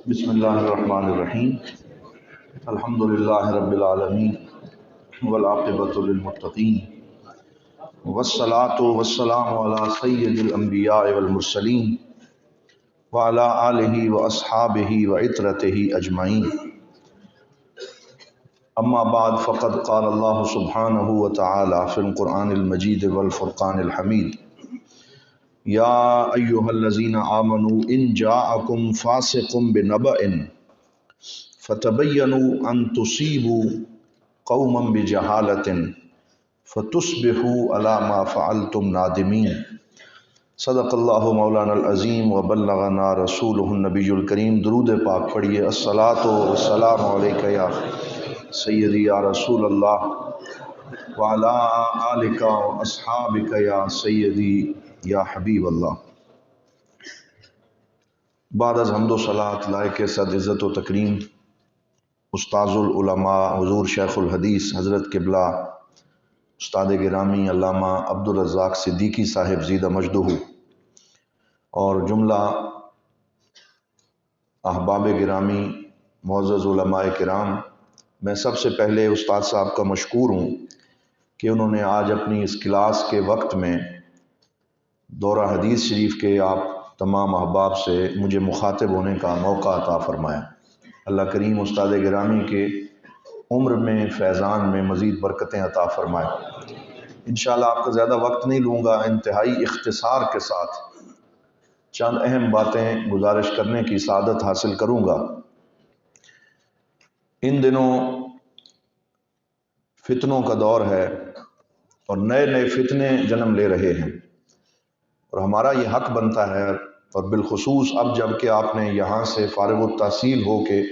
بسم اللہ الرحمن الرحیم الحمد للہ رب العالمین والعاقبۃ للمتقین والصلاة والسلام علی سید الانبیاء والمرسلین وعلی آلہ واصحابہ وعترتہ اجمعین اما بعد فقد قال اللہ سبحانہ وتعالی فی القرآن المجید والفرقان الحمید یا ایہا الذین آمنوا ان جاءکم فاسق بنبأ فتبینوا ان تصیبوا قوما بجہالۃ فتصبحوا علی ما فعلتم نادمین۔ صدق اللہ مولانا العظیم وبلغنا رسولہ النبی الکریم۔ درود پاک پڑھیے۔ الصلاۃ والسلام علیک یا سیدی یا رسول اللہ وعلی آلک واصحابک یا سیدی یا حبیب اللہ۔ بعد از حمد و صلاۃ لائق صد عزت و تکریم استاذ العلماء حضور شیخ الحدیث حضرت قبلہ استاد گرامی علامہ عبدالرزاق صدیقی صاحب زیدہ مجدہ اور جملہ احباب گرامی معزز علماء کرام، میں سب سے پہلے استاد صاحب کا مشکور ہوں کہ انہوں نے آج اپنی اس کلاس کے وقت میں دورہ حدیث شریف کے آپ تمام احباب سے مجھے مخاطب ہونے کا موقع عطا فرمایا۔ اللہ کریم استاد گرامی کے عمر میں فیضان میں مزید برکتیں عطا فرمائے۔ انشاءاللہ آپ کا زیادہ وقت نہیں لوں گا، انتہائی اختصار کے ساتھ چند اہم باتیں گزارش کرنے کی سعادت حاصل کروں گا۔ ان دنوں فتنوں کا دور ہے اور نئے نئے فتنے جنم لے رہے ہیں، اور ہمارا یہ حق بنتا ہے، اور بالخصوص اب جب کہ آپ نے یہاں سے فارغ التحصیل ہو کے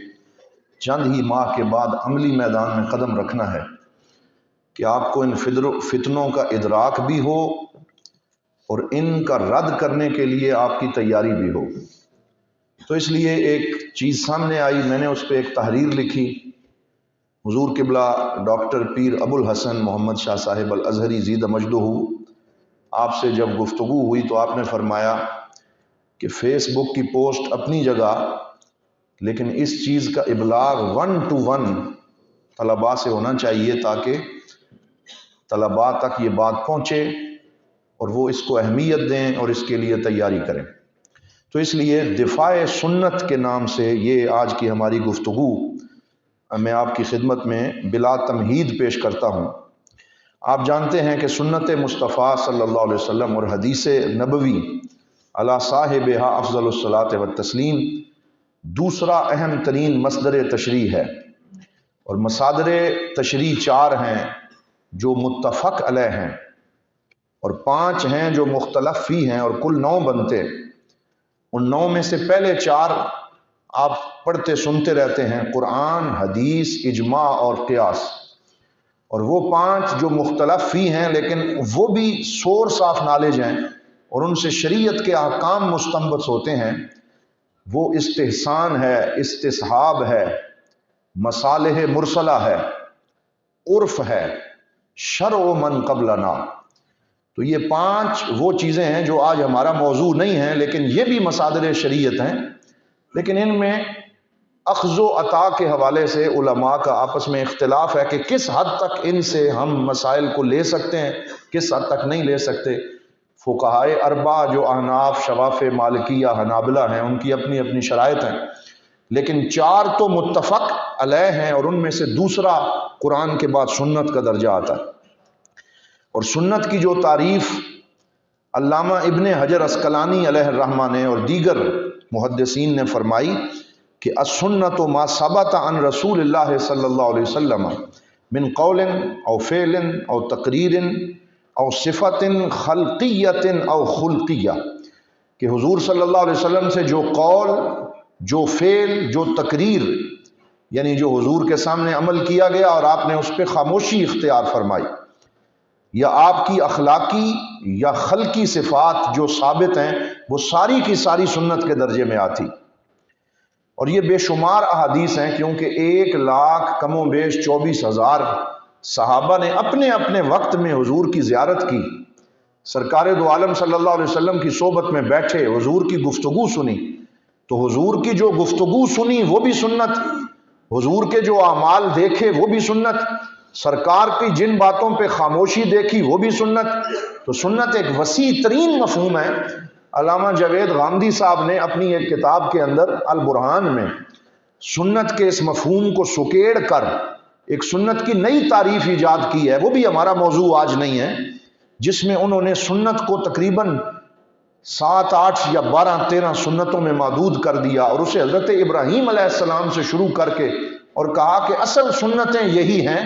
چند ہی ماہ کے بعد عملی میدان میں قدم رکھنا ہے، کہ آپ کو ان فتنوں کا ادراک بھی ہو اور ان کا رد کرنے کے لیے آپ کی تیاری بھی ہو۔ تو اس لیے ایک چیز سامنے آئی، میں نے اس پہ ایک تحریر لکھی۔ حضور قبلہ ڈاکٹر پیر ابو الحسن محمد شاہ صاحب الازہری زیدہ مجدہ آپ سے جب گفتگو ہوئی تو آپ نے فرمایا کہ فیس بک کی پوسٹ اپنی جگہ، لیکن اس چیز کا ابلاغ 1 to 1 طلباء سے ہونا چاہیے تاکہ طلباء تک یہ بات پہنچے اور وہ اس کو اہمیت دیں اور اس کے لیے تیاری کریں۔ تو اس لیے دفاع سنت کے نام سے یہ آج کی ہماری گفتگو میں آپ کی خدمت میں بلا تمہید پیش کرتا ہوں۔ آپ جانتے ہیں کہ سنت مصطفیٰ صلی اللہ علیہ وسلم اور حدیث نبوی علی صاحبہا افضل الصلاۃ والتسلیم دوسرا اہم ترین مصدر تشریح ہے، اور مصادر تشریح 4 ہیں جو متفق علیہ ہیں، اور 5 ہیں جو مختلف فی ہیں، اور کل 9 بنتے۔ ان 9 میں سے پہلے 4 آپ پڑھتے سنتے رہتے ہیں، قرآن، حدیث، اجماع اور قیاس، اور وہ 5 جو مختلف فی ہیں لیکن وہ بھی سورس آف نالج ہیں اور ان سے شریعت کے احکام مستنبط ہوتے ہیں، وہ استحسان ہے، استصحاب ہے، مصالح مرسلہ ہے، عرف ہے، شرع من قبلنا۔ تو یہ 5 وہ چیزیں ہیں جو آج ہمارا موضوع نہیں ہیں، لیکن یہ بھی مصادر شریعت ہیں، لیکن ان میں اخذ و عطا کے حوالے سے علماء کا آپس میں اختلاف ہے کہ کس حد تک ان سے ہم مسائل کو لے سکتے ہیں، کس حد تک نہیں لے سکتے۔ فقہائے 4 جو احناف، شوافع، مالکیہ، حنابلہ ہیں، ان کی اپنی اپنی شرائط ہیں، لیکن 4 تو متفق علیہ ہیں، اور ان میں سے دوسرا قرآن کے بعد سنت کا درجہ آتا ہے۔ اور سنت کی جو تعریف علامہ ابن حجر عسقلانی علیہ الرحمہ نے اور دیگر محدثین نے فرمائی کہ السنت ما ثبت عن رسول اللہ صلی اللہ علیہ وسلم من قول او فعل او تقریر او صفت خلقیت او خلقیہ، کہ حضور صلی اللہ علیہ وسلم سے جو قول، جو فعل، جو تقریر، یعنی جو حضور کے سامنے عمل کیا گیا اور آپ نے اس پہ خاموشی اختیار فرمائی، یا آپ کی اخلاقی یا خلقی صفات جو ثابت ہیں، وہ ساری کی ساری سنت کے درجے میں آتی۔ اور یہ بے شمار احادیث ہیں، کیونکہ 1,00,000 کم و بیش 24,000 صحابہ نے اپنے اپنے وقت میں حضور کی زیارت کی، سرکار دو عالم صلی اللہ علیہ وسلم کی صحبت میں بیٹھے، حضور کی گفتگو سنی، تو حضور کی جو گفتگو سنی وہ بھی سنت، حضور کے جو اعمال دیکھے وہ بھی سنت، سرکار کی جن باتوں پہ خاموشی دیکھی وہ بھی سنت۔ تو سنت ایک وسیع ترین مفہوم ہے۔ علامہ جاوید غامدی صاحب نے اپنی ایک کتاب کے اندر البرہان میں سنت کے اس مفہوم کو سکیڑ کر ایک سنت کی نئی تعریف ایجاد کی ہے، وہ بھی ہمارا موضوع آج نہیں ہے، جس میں انہوں نے سنت کو تقریباً 7، 8 یا 12، 13 سنتوں میں محدود کر دیا، اور اسے حضرت ابراہیم علیہ السلام سے شروع کر کے اور کہا کہ اصل سنتیں یہی ہیں،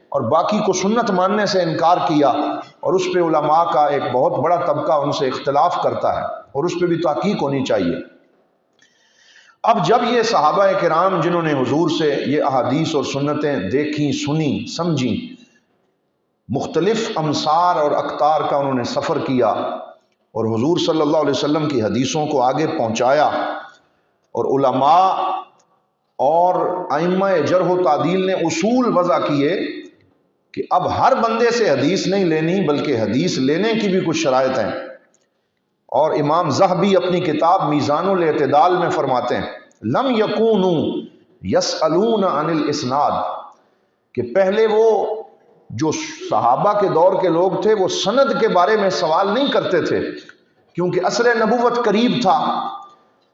اور باقی کو سنت ماننے سے انکار کیا، اور اس پہ علماء کا ایک بہت بڑا طبقہ ان سے اختلاف کرتا ہے، اور اس پہ بھی تحقیق ہونی چاہیے۔ اب جب یہ صحابہ کرام جنہوں نے حضور سے یہ احادیث اور سنتیں دیکھی، سنی، سمجھی، مختلف امصار اور اقطار کا انہوں نے سفر کیا، اور حضور صلی اللہ علیہ وسلم کی حدیثوں کو آگے پہنچایا، اور علماء اور ائمہ جرح و تعدیل نے اصول وضع کیے کہ اب ہر بندے سے حدیث نہیں لینی، بلکہ حدیث لینے کی بھی کچھ شرائط ہیں۔ اور امام ذہبی اپنی کتاب میزان الاعتدال میں فرماتے ہیں لم یکونوا یسألون عن الاسناد، کہ پہلے وہ جو صحابہ کے دور کے لوگ تھے وہ سند کے بارے میں سوال نہیں کرتے تھے، کیونکہ عصر نبوت قریب تھا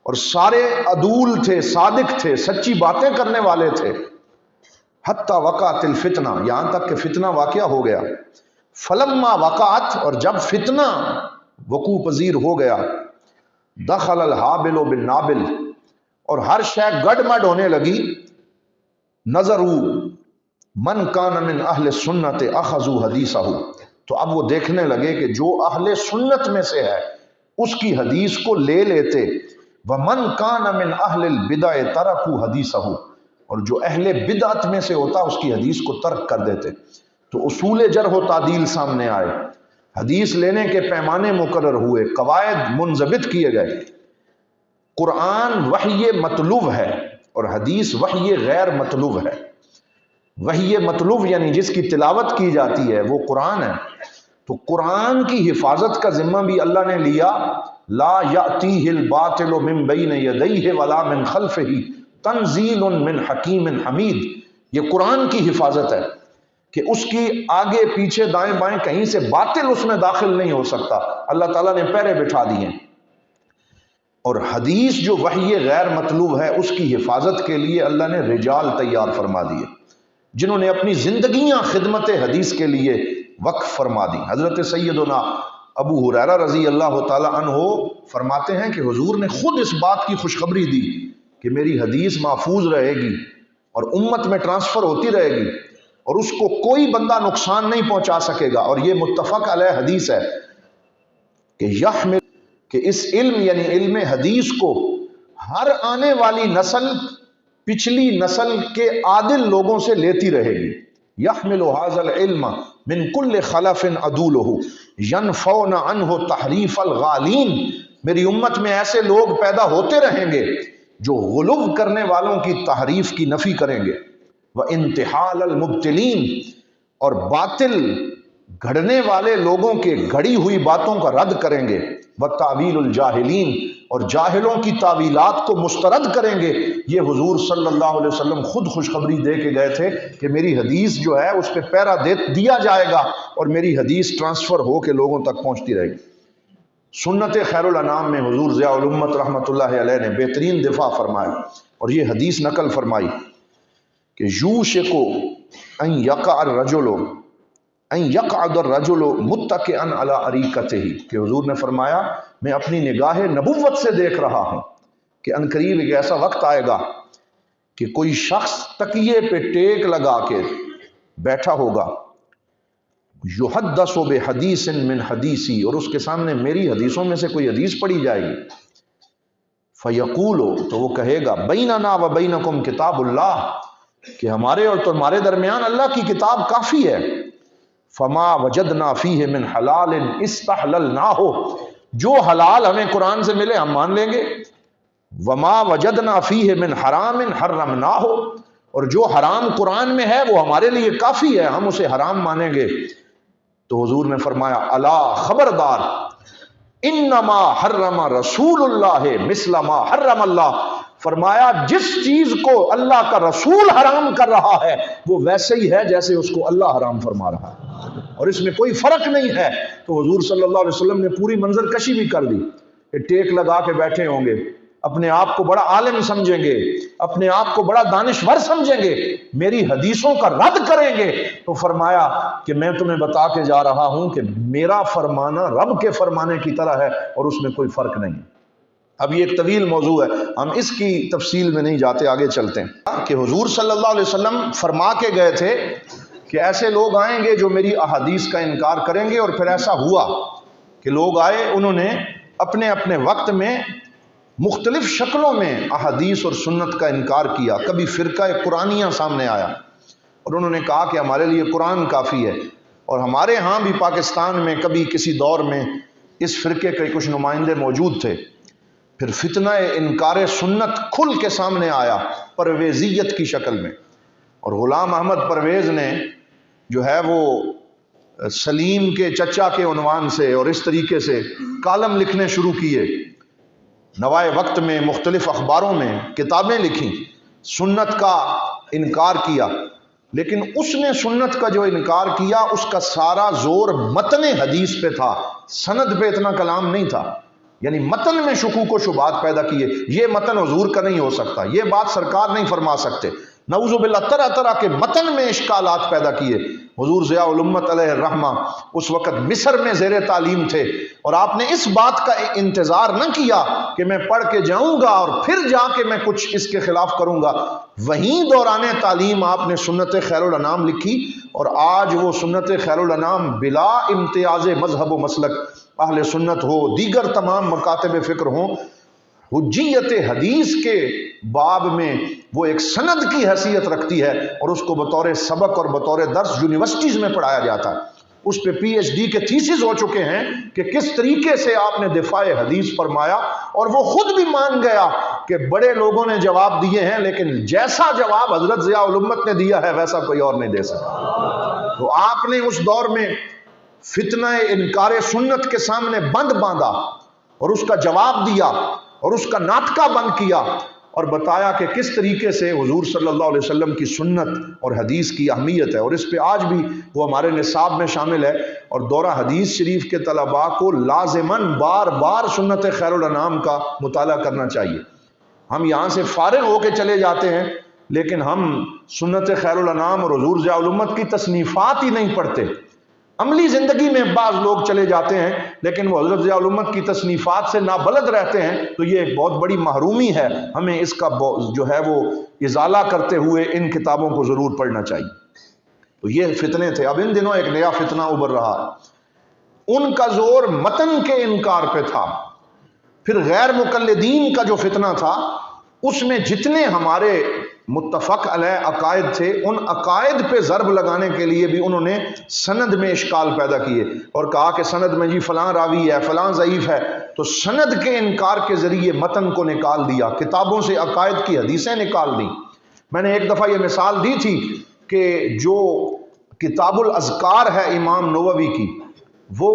اور سارے عدول تھے، صادق تھے، سچی باتیں کرنے والے تھے۔ حتی وقعت الفتنہ، یہاں تک کہ فتنہ واقعہ ہو گیا۔ فلما وقعت، اور جب فتنہ وقوع پذیر ہو گیا، دخل الحابل بالنابل، اور ہر شے گڑ مڈ ہونے لگی، نظروا من کان من اہل سنت اخذوا حدیثہ، تو اب وہ دیکھنے لگے کہ جو اہل سنت میں سے ہے اس کی حدیث کو لے لیتے، ومن کان من اہل البدع ترکوا حدیثہ، اور جو اہل بدعت میں سے ہوتا اس کی حدیث کو ترک کر دیتے۔ تو اصول جرح و تعدیل سامنے آئے، حدیث لینے کے پیمانے مقرر ہوئے، قواعد منضبط کیے گئے۔ قرآن وحی مطلوب ہے اور حدیث وحی غیر مطلوب ہے۔ وحی مطلوب یعنی جس کی تلاوت کی جاتی ہے وہ قرآن ہے، تو قرآن کی حفاظت کا ذمہ بھی اللہ نے لیا، لا یأتیہ الباطل من بین یدیہ ولا من خلفہ تنزیل من حکیم حمید۔ یہ قرآن کی حفاظت ہے کہ اس کی آگے پیچھے دائیں بائیں کہیں سے باطل اس میں داخل نہیں ہو سکتا، اللہ تعالیٰ نے پہرے بٹھا دیے۔ اور حدیث جو وحی غیر مطلوب ہے اس کی حفاظت کے لیے اللہ نے رجال تیار فرما دیے جنہوں نے اپنی زندگیاں خدمت حدیث کے لیے وقف فرما دی۔ حضرت سیدنا ابو ہریرہ رضی اللہ تعالی عنہ فرماتے ہیں کہ حضور نے خود اس بات کی خوشخبری دی کہ میری حدیث محفوظ رہے گی اور امت میں ٹرانسفر ہوتی رہے گی اور اس کو کوئی بندہ نقصان نہیں پہنچا سکے گا۔ اور یہ متفق علیہ حدیث ہے کہ یحمل، کہ اس علم یعنی علم حدیث کو ہر آنے والی نسل پچھلی نسل کے عادل لوگوں سے لیتی رہے گی۔ یحمل ھذا العلم من کل خلف عدولہ ینفون عنہ تحریف الغالین، میری امت میں ایسے لوگ پیدا ہوتے رہیں گے جو غلو کرنے والوں کی تحریف کی نفی کریں گے، وانتحال المبتلین، اور باطل گھڑنے والے لوگوں کے گھڑی ہوئی باتوں کا رد کریں گے، وتاویل الجاہلین، اور جاہلوں کی تعویلات کو مسترد کریں گے۔ یہ حضور صلی اللہ علیہ وسلم خود خوشخبری دے کے گئے تھے کہ میری حدیث جو ہے اس پہ پیرا دیا جائے گا اور میری حدیث ٹرانسفر ہو کے لوگوں تک پہنچتی رہے گی۔ سنت خیر الانام میں حضور ضیاء الامت رحمۃ اللہ علیہ نے بہترین دفاع فرمایا اور یہ حدیث نقل فرمائی کہ یوشک ان یقع الرجل ان یقعد الرجل متکئا علی اریکتہ، کہ حضور نے فرمایا میں اپنی نگاہ نبوت سے دیکھ رہا ہوں کہ عنقریب ایک ایسا وقت آئے گا کہ کوئی شخص تکیے پہ ٹیک لگا کے بیٹھا ہوگا، یحدث بحدیث من حدیثی، اور اس کے سامنے میری حدیثوں میں سے کوئی حدیث پڑھی جائے گی، فیقول، تو وہ کہے گا بیننا و بینکم کتاب اللہ، کہ ہمارے اور تمہارے درمیان اللہ کی کتاب کافی ہے، فما وجدنا فیہ من حلال استحللناہ، جو حلال ہمیں قرآن سے ملے ہم مان لیں گے، وما وجدنا فیہ من حرام حرمناہ، اور جو حرام قرآن میں ہے وہ ہمارے لیے کافی ہے، ہم اسے حرام مانیں گے۔ تو حضور نے فرمایا الا خبردار، انما حرم رسول اللہ مثل ما حرم اللہ، فرمایا جس چیز کو اللہ کا رسول حرام کر رہا ہے وہ ویسے ہی ہے جیسے اس کو اللہ حرام فرما رہا ہے، اور اس میں کوئی فرق نہیں ہے۔ تو حضور صلی اللہ علیہ وسلم نے پوری منظر کشی بھی کر دی کہ ٹیک لگا کے بیٹھے ہوں گے، اپنے آپ کو بڑا عالم سمجھیں گے، اپنے آپ کو بڑا دانشور سمجھیں گے، میری حدیثوں کا رد کریں گے، تو فرمایا کہ میں تمہیں بتا کے جا رہا ہوں کہ میرا فرمانا رب کے فرمانے کی طرح ہے اور اس میں کوئی فرق نہیں۔ اب یہ ایک طویل موضوع ہے، ہم اس کی تفصیل میں نہیں جاتے، آگے چلتے ہیں کہ حضور صلی اللہ علیہ وسلم فرما کے گئے تھے کہ ایسے لوگ آئیں گے جو میری احادیث کا انکار کریں گے، اور پھر ایسا ہوا کہ لوگ آئے، انہوں نے اپنے اپنے وقت میں مختلف شکلوں میں احادیث اور سنت کا انکار کیا۔ کبھی فرقہ قرآنیہ سامنے آیا اور انہوں نے کہا کہ ہمارے لیے قرآن کافی ہے، اور ہمارے ہاں بھی پاکستان میں کبھی کسی دور میں اس فرقے کے کچھ نمائندے موجود تھے۔ پھر فتنہ انکار سنت کھل کے سامنے آیا پرویزیت کی شکل میں، اور غلام احمد پرویز نے جو ہے وہ سلیم کے چچا کے عنوان سے اور اس طریقے سے کالم لکھنے شروع کیے، نوائے وقت میں مختلف اخباروں میں کتابیں لکھیں، سنت کا انکار کیا۔ لیکن اس نے سنت کا جو انکار کیا اس کا سارا زور متن حدیث پہ تھا، سند پہ اتنا کلام نہیں تھا، یعنی متن میں شکوک و شبہات پیدا کیے، یہ متن حضور کا نہیں ہو سکتا، یہ بات سرکار نہیں فرما سکتے، نعوذ باللہ طرح طرح کے متن میں اشکالات پیدا کیے۔ حضور ضیاء الامت علیہ الرحمہ اس وقت مصر میں زیر تعلیم تھے، اور آپ نے اس بات کا انتظار نہ کیا کہ میں پڑھ کے جاؤں گا اور پھر جا کے میں کچھ اس کے خلاف کروں گا، وہیں دوران تعلیم آپ نے سنت خیر الانام لکھی، اور آج وہ سنت خیر الانام بلا امتیاز مذہب و مسلک، اہل سنت ہو، دیگر تمام مکاتب فکر ہوں، حجیت حدیث کے باب میں وہ ایک سند کی حیثیت رکھتی ہے، اور اس کو بطور سبق اور بطور درس یونیورسٹیز میں پڑھایا جاتا ہے۔ اس پہ پی ایچ ڈی کے تھیسز ہو چکے ہیں کہ کس طریقے سے آپ نے دفاع حدیث فرمایا، اور وہ خود بھی مان گیا کہ بڑے لوگوں نے جواب دیے ہیں لیکن جیسا جواب حضرت ضیاء الامت نے دیا ہے ویسا کوئی اور نہیں دے سکتا۔ تو آپ نے اس دور میں فتنہ انکار سنت کے سامنے بند باندھا اور اس کا جواب دیا اور اس کا ناطقہ بند کیا، اور بتایا کہ کس طریقے سے حضور صلی اللہ علیہ وسلم کی سنت اور حدیث کی اہمیت ہے، اور اس پہ آج بھی وہ ہمارے نصاب میں شامل ہے، اور دورہ حدیث شریف کے طلباء کو لازماً بار بار سنت خیر الانام کا مطالعہ کرنا چاہیے۔ ہم یہاں سے فارغ ہو کے چلے جاتے ہیں لیکن ہم سنت خیر الانام اور حضور ضیاء الامت کی تصنیفات ہی نہیں پڑھتے۔ عملی زندگی میں بعض لوگ چلے جاتے ہیں لیکن وہ حضرت ضیاء الامت کی تصنیفات سے نابلد رہتے ہیں، تو یہ ایک بہت بڑی محرومی ہے، ہمیں اس کا جو ہے وہ ازالہ کرتے ہوئے ان کتابوں کو ضرور پڑھنا چاہیے۔ تو یہ فتنے تھے۔ اب ان دنوں ایک نیا فتنہ ابھر رہا ہے، ان کا زور متن کے انکار پہ تھا۔ پھر غیر مقلدین کا جو فتنہ تھا اس میں جتنے ہمارے متفق علیہ عقائد تھے ان عقائد پہ ضرب لگانے کے لیے بھی انہوں نے سند میں اشکال پیدا کیے، اور کہا کہ سند میں جی فلاں راوی ہے، فلاں ضعیف ہے، تو سند کے انکار کے ذریعے متن کو نکال دیا، کتابوں سے عقائد کی حدیثیں نکال دیں۔ میں نے ایک دفعہ یہ مثال دی تھی کہ جو کتاب الاذکار ہے امام نووی کی، وہ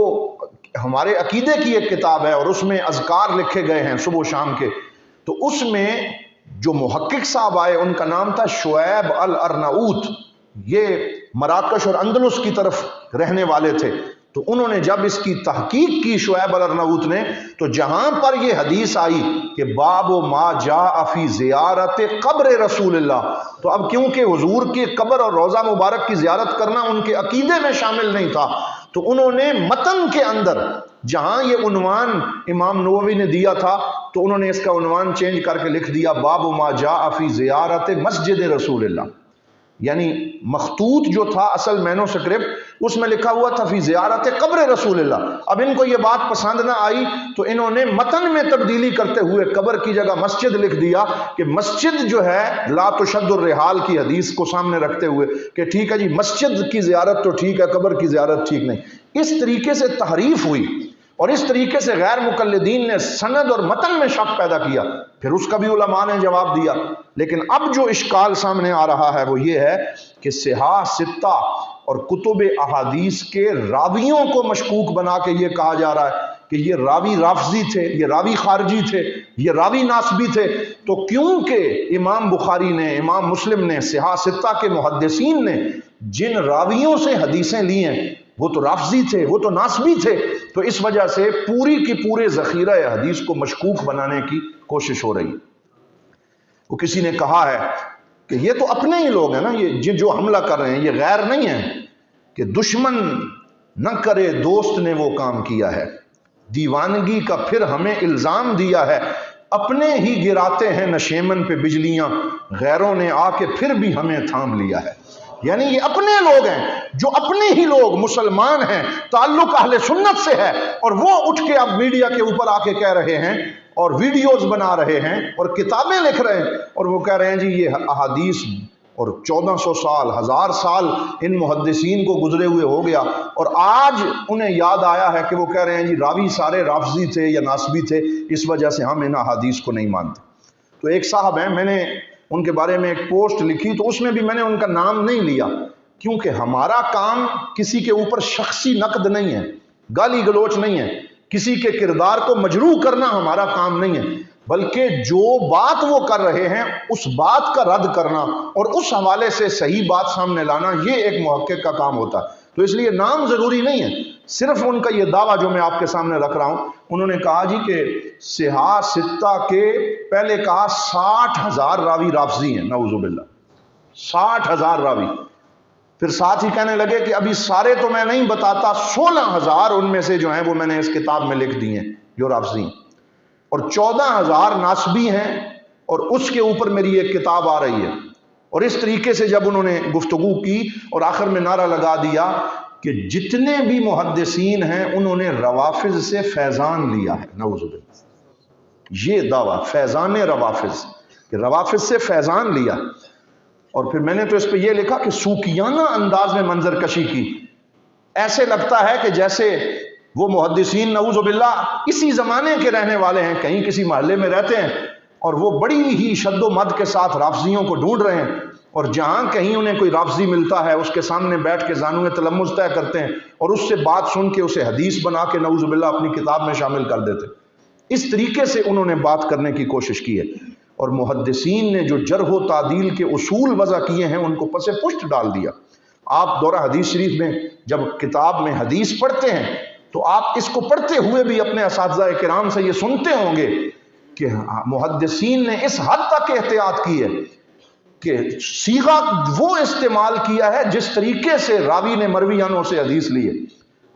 ہمارے عقیدے کی ایک کتاب ہے اور اس میں اذکار لکھے گئے ہیں صبح و شام کے، تو اس میں جو محقق صاحب آئے ان کا نام تھا شعیب الارناؤت، یہ مراکش اور اندلس کی طرف رہنے والے تھے، تو انہوں نے جب اس کی تحقیق کی شعیب الارناؤت نے، تو جہاں پر یہ حدیث آئی کہ باب ما جاء فی زیارت قبر رسول اللہ، تو اب کیونکہ حضور کی قبر اور روضہ مبارک کی زیارت کرنا ان کے عقیدے میں شامل نہیں تھا، تو انہوں نے متن کے اندر جہاں یہ عنوان امام نووی نے دیا تھا تو انہوں نے اس کا عنوان چینج کر کے لکھ دیا باب ما جاء فی زیارت مسجد رسول اللہ، یعنی مخطوط جو تھا اصل مینوسکرپٹ اس میں لکھا ہوا تھا فی زیارت قبر رسول اللہ۔ اب ان کو یہ بات پسند نہ آئی تو انہوں نے متن میں تبدیلی کرتے ہوئے قبر کی جگہ مسجد لکھ دیا کہ مسجد جو ہے لا تشد الرحال کی حدیث کو سامنے رکھتے ہوئے کہ ٹھیک ہے جی مسجد کی زیارت تو ٹھیک ہے، قبر کی زیارت ٹھیک نہیں۔ اس طریقے سے تحریف ہوئی اور اس طریقے سے غیر مقلدین نے سند اور متن میں شک پیدا کیا، پھر اس کا بھی علماء نے جواب دیا۔ لیکن اب جو اشکال سامنے آ رہا ہے وہ یہ ہے کہ صحاح ستہ اور کتب احادیث کے راویوں کو مشکوک بنا کے یہ کہا جا رہا ہے کہ یہ راوی رافضی تھے، یہ راوی خارجی تھے، یہ راوی ناسبی تھے، تو کیونکہ امام بخاری نے، امام مسلم نے، صحاح ستہ کے محدثین نے جن راویوں سے حدیثیں لی ہیں وہ تو رافضی تھے، وہ تو ناسبی تھے، تو اس وجہ سے پوری کی پورے ذخیرہ حدیث کو مشکوک بنانے کی کوشش ہو رہی ہے۔ وہ کسی نے کہا ہے کہ یہ تو اپنے ہی لوگ ہیں نا، یہ جو حملہ کر رہے ہیں یہ غیر نہیں ہیں، کہ دشمن نہ کرے دوست نے وہ کام کیا ہے، دیوانگی کا پھر ہمیں الزام دیا ہے، اپنے ہی گراتے ہیں نشیمن پہ بجلیاں، غیروں نے آ کے پھر بھی ہمیں تھام لیا ہے۔ یعنی یہ اپنے لوگ ہیں، جو اپنے ہی لوگ مسلمان ہیں، تعلق اہل سنت سے ہے، اور وہ اٹھ کے اب میڈیا کے اوپر آ کے کہہ رہے ہیں اور ویڈیوز بنا رہے ہیں اور کتابیں لکھ رہے ہیں، اور وہ کہہ رہے ہیں جی یہ احادیث اور 1400 سال 1000 سال ان محدثین کو گزرے ہوئے ہو گیا، اور آج انہیں یاد آیا ہے کہ وہ کہہ رہے ہیں جی راوی سارے رافضی تھے یا ناسبی تھے، اس وجہ سے ہم ان احادیث کو نہیں مانتے۔ تو ایک صاحب ہیں، میں نے ان کے بارے میں ایک پوسٹ لکھی، تو اس میں بھی میں نے ان کا نام نہیں لیا، کیونکہ ہمارا کام کسی کے اوپر شخصی نقد نہیں ہے، گالی گلوچ نہیں ہے، کسی کے کردار کو مجروح کرنا ہمارا کام نہیں ہے، بلکہ جو بات وہ کر رہے ہیں اس بات کا رد کرنا اور اس حوالے سے صحیح بات سامنے لانا، یہ ایک محقق کا کام ہوتا ہے۔ تو اس لیے نام ضروری نہیں ہے، صرف ان کا یہ دعویٰ جو میں آپ کے سامنے رکھ رہا ہوں، انہوں نے کہا جی کہ صحاح ستہ کے پہلے کہا 60,000 راوی رافضی ہیں، نعوذ باللہ، 60,000 راوی، پھر ساتھ ہی کہنے لگے کہ ابھی سارے تو میں نہیں بتاتا، 16,000 ان میں سے جو ہیں وہ میں نے اس کتاب میں لکھ دی ہیں جو رافضی ہیں، اور 14,000 ناسبی ہیں، اور اس کے اوپر میری ایک کتاب آ رہی ہے۔ اور اس طریقے سے جب انہوں نے گفتگو کی اور آخر میں نعرہ لگا دیا کہ جتنے بھی محدثین ہیں انہوں نے روافض سے فیضان لیا ہے، نعوذ باللہ، یہ دعویٰ فیضان روافض، کہ روافض سے فیضان لیا۔ اور پھر میں نے تو اس پہ یہ لکھا کہ سوکیانہ انداز میں منظر کشی کی، ایسے لگتا ہے کہ جیسے وہ محدثین نعوذ باللہ اسی زمانے کے رہنے والے ہیں، کہیں کسی محلے میں رہتے ہیں اور وہ بڑی ہی شد و مد کے ساتھ رافضیوں کو ڈھونڈ رہے ہیں، اور جہاں کہیں انہیں کوئی رافضی ملتا ہے اس کے سامنے بیٹھ کے زانوئے تلمذ طے کرتے ہیں اور اس سے بات سن کے اسے حدیث بنا کے نعوذ باللہ اپنی کتاب میں شامل کر دیتے۔ اس طریقے سے انہوں نے بات کرنے کی کوشش کی ہے، اور محدثین نے جو جرح و تعدیل کے اصول وضع کیے ہیں ان کو پس پشت ڈال دیا۔ آپ دورہ حدیث شریف میں جب کتاب میں حدیث پڑھتے ہیں تو آپ اس کو پڑھتے ہوئے بھی اپنے اساتذہ کرام سے یہ سنتے ہوں گے کہ محدثین نے اس حد تک احتیاط کی ہے کہ صیغہ وہ استعمال کیا ہے جس طریقے سے راوی نے مرویانوں سے حدیث لی ہے۔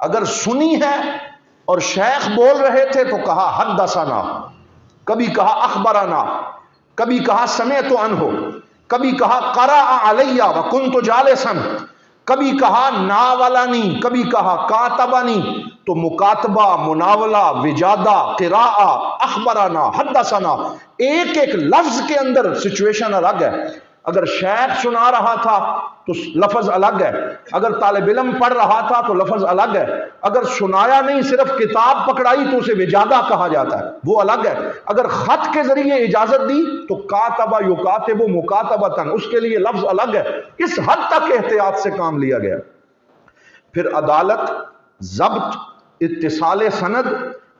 اگر سنی ہے اور شیخ بول رہے تھے تو کہا حدثنا، کبھی کہا اخبرنا، کبھی کہا سمعت عنہ، کبھی کہا قرأ علی وکنت جالسا، کبھی کہا ناولنی، کبھی کہا کاتبنی۔ تو مکاتبہ، مناولہ، وجادہ، قراءہ، اخبرنا، حدثنا، ایک ایک لفظ کے اندر سچویشن الگ ہے۔ اگر شیخ سنا رہا تھا تو لفظ الگ ہے، اگر طالب علم پڑھ رہا تھا تو لفظ الگ ہے، اگر سنایا نہیں صرف کتاب پکڑائی تو اسے وجادہ کہا جاتا ہے، وہ الگ ہے، اگر خط کے ذریعے اجازت دی تو کاتبہ یکاتب مکاتبتاً، اس کے لیے لفظ الگ ہے۔ اس حد تک احتیاط سے کام لیا گیا۔ پھر عدالت، ضبط، اتصال سند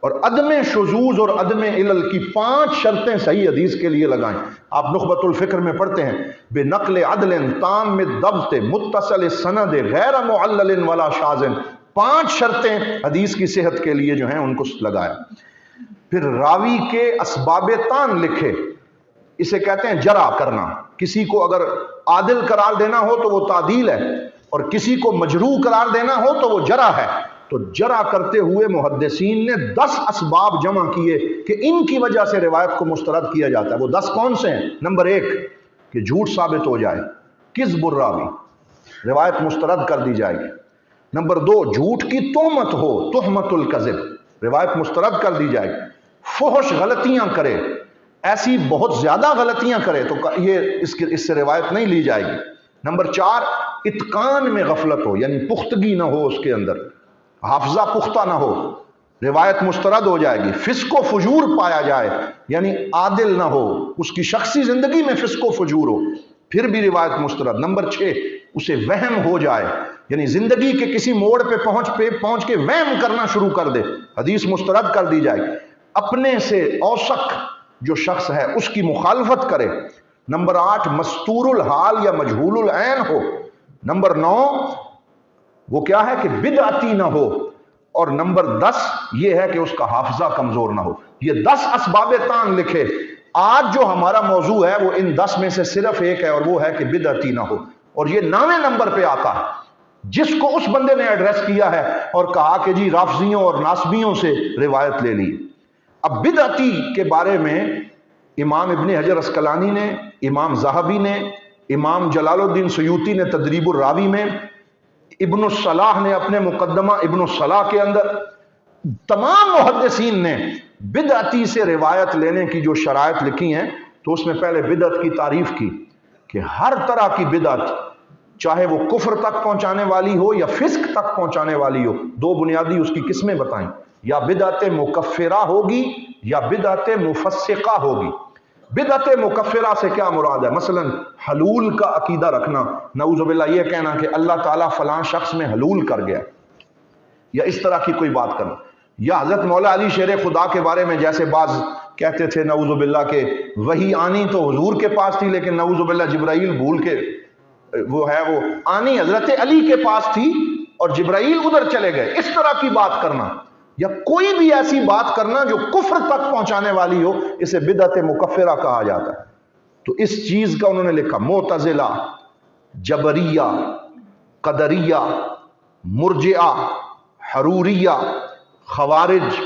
اور عدم شذوذ اور عدم علل کی 5 شرطیں صحیح حدیث کے لیے لگائیں۔ آپ نخبۃ الفکر میں پڑھتے ہیں بے نقل عدل تام الضبط متصل سند غیر معلل ولا شاذ، 5 شرطیں حدیث کی صحت کے لیے جو ہیں ان کو لگایا۔ پھر راوی کے اسباب تان لکھے، اسے کہتے ہیں جرح کرنا۔ کسی کو اگر عادل قرار دینا ہو تو وہ تعدیل ہے، اور کسی کو مجروح قرار دینا ہو تو وہ جرح ہے۔ تو جرح کرتے ہوئے محدثین نے 10 اسباب جمع کیے کہ ان کی وجہ سے روایت کو مسترد کیا جاتا ہے۔ وہ 10 کون سے ہیں؟ نمبر 1 کہ جھوٹ ثابت ہو جائے، کذب الراوی، روایت مسترد کر دی جائے گی۔ نمبر 2 جھوٹ کی تہمت ہو، تہمت الکذب، روایت مسترد کر دی جائے گی۔ فحش غلطیاں کرے، ایسی بہت زیادہ غلطیاں کرے تو یہ اس سے روایت نہیں لی جائے گی۔ نمبر 4 اتقان میں غفلت ہو، یعنی پختگی نہ ہو اس کے اندر، حافظہ پختہ نہ ہو، روایت مسترد ہو جائے گی۔ فسق و فجور پایا جائے، یعنی عادل نہ ہو، اس کی شخصی زندگی میں فسق و فجور ہو، پھر بھی روایت مسترد۔ نمبر 6 اسے وہم ہو جائے، یعنی زندگی کے کسی موڑ پہ پہنچ کے وہم کرنا شروع کر دے، حدیث مسترد کر دی جائے، اپنے سے اوثق جو شخص ہے اس کی مخالفت کرے۔ نمبر 8 مستور الحال یا مجہول العین ہو۔ نمبر 9 وہ کیا ہے کہ بدعتی نہ ہو، اور نمبر 10 یہ ہے کہ اس کا حافظہ کمزور نہ ہو۔ یہ 10 اسباب تان لکھے۔ آج جو ہمارا موضوع ہے وہ ان 10 میں سے صرف ایک ہے، اور وہ ہے کہ بدعتی نہ ہو، اور یہ 9ویں نمبر پہ آتا ہے، جس کو اس بندے نے ایڈریس کیا ہے اور کہا کہ جی رافضیوں اور ناصبیوں سے روایت لے لی۔ اب بدعتی کے بارے میں امام ابن حجر اسقلانی نے، امام ذہبی نے، امام جلال الدین سیوطی نے تدریب الراوی میں، ابن الصلاح نے اپنے مقدمہ ابن الصلاح کے اندر، تمام محدثین نے بدعتی سے روایت لینے کی جو شرائط لکھی ہیں تو اس میں پہلے بدعت کی تعریف کی کہ ہر طرح کی بدعت، چاہے وہ کفر تک پہنچانے والی ہو یا فسق تک پہنچانے والی ہو، 2 بنیادی اس کی قسمیں بتائیں، یا بدعت مکفرہ ہوگی یا بدعت مفسقہ ہوگی۔ بدعت مکفرہ سے کیا مراد ہے؟ مثلا حلول کا عقیدہ رکھنا، نعوذ باللہ یہ کہنا کہ اللہ تعالیٰ فلاں شخص میں حلول کر گیا، یا اس طرح کی کوئی بات کرنا، یا حضرت مولا علی شیر خدا کے بارے میں جیسے بعض کہتے تھے نعوذ باللہ کہ وہی آنی تو حضور کے پاس تھی لیکن نعوذ باللہ جبرائیل بھول کے وہ آنی حضرت علی کے پاس تھی اور جبرائیل ادھر چلے گئے، اس طرح کی بات کرنا، یا کوئی بھی ایسی بات کرنا جو کفر تک پہنچانے والی ہو، اسے بدعت مکفرہ کہا جاتا ہے۔ تو اس چیز کا انہوں نے لکھا معتزلہ، جبریہ، قدریہ، مرجئہ، حروریہ، خوارج،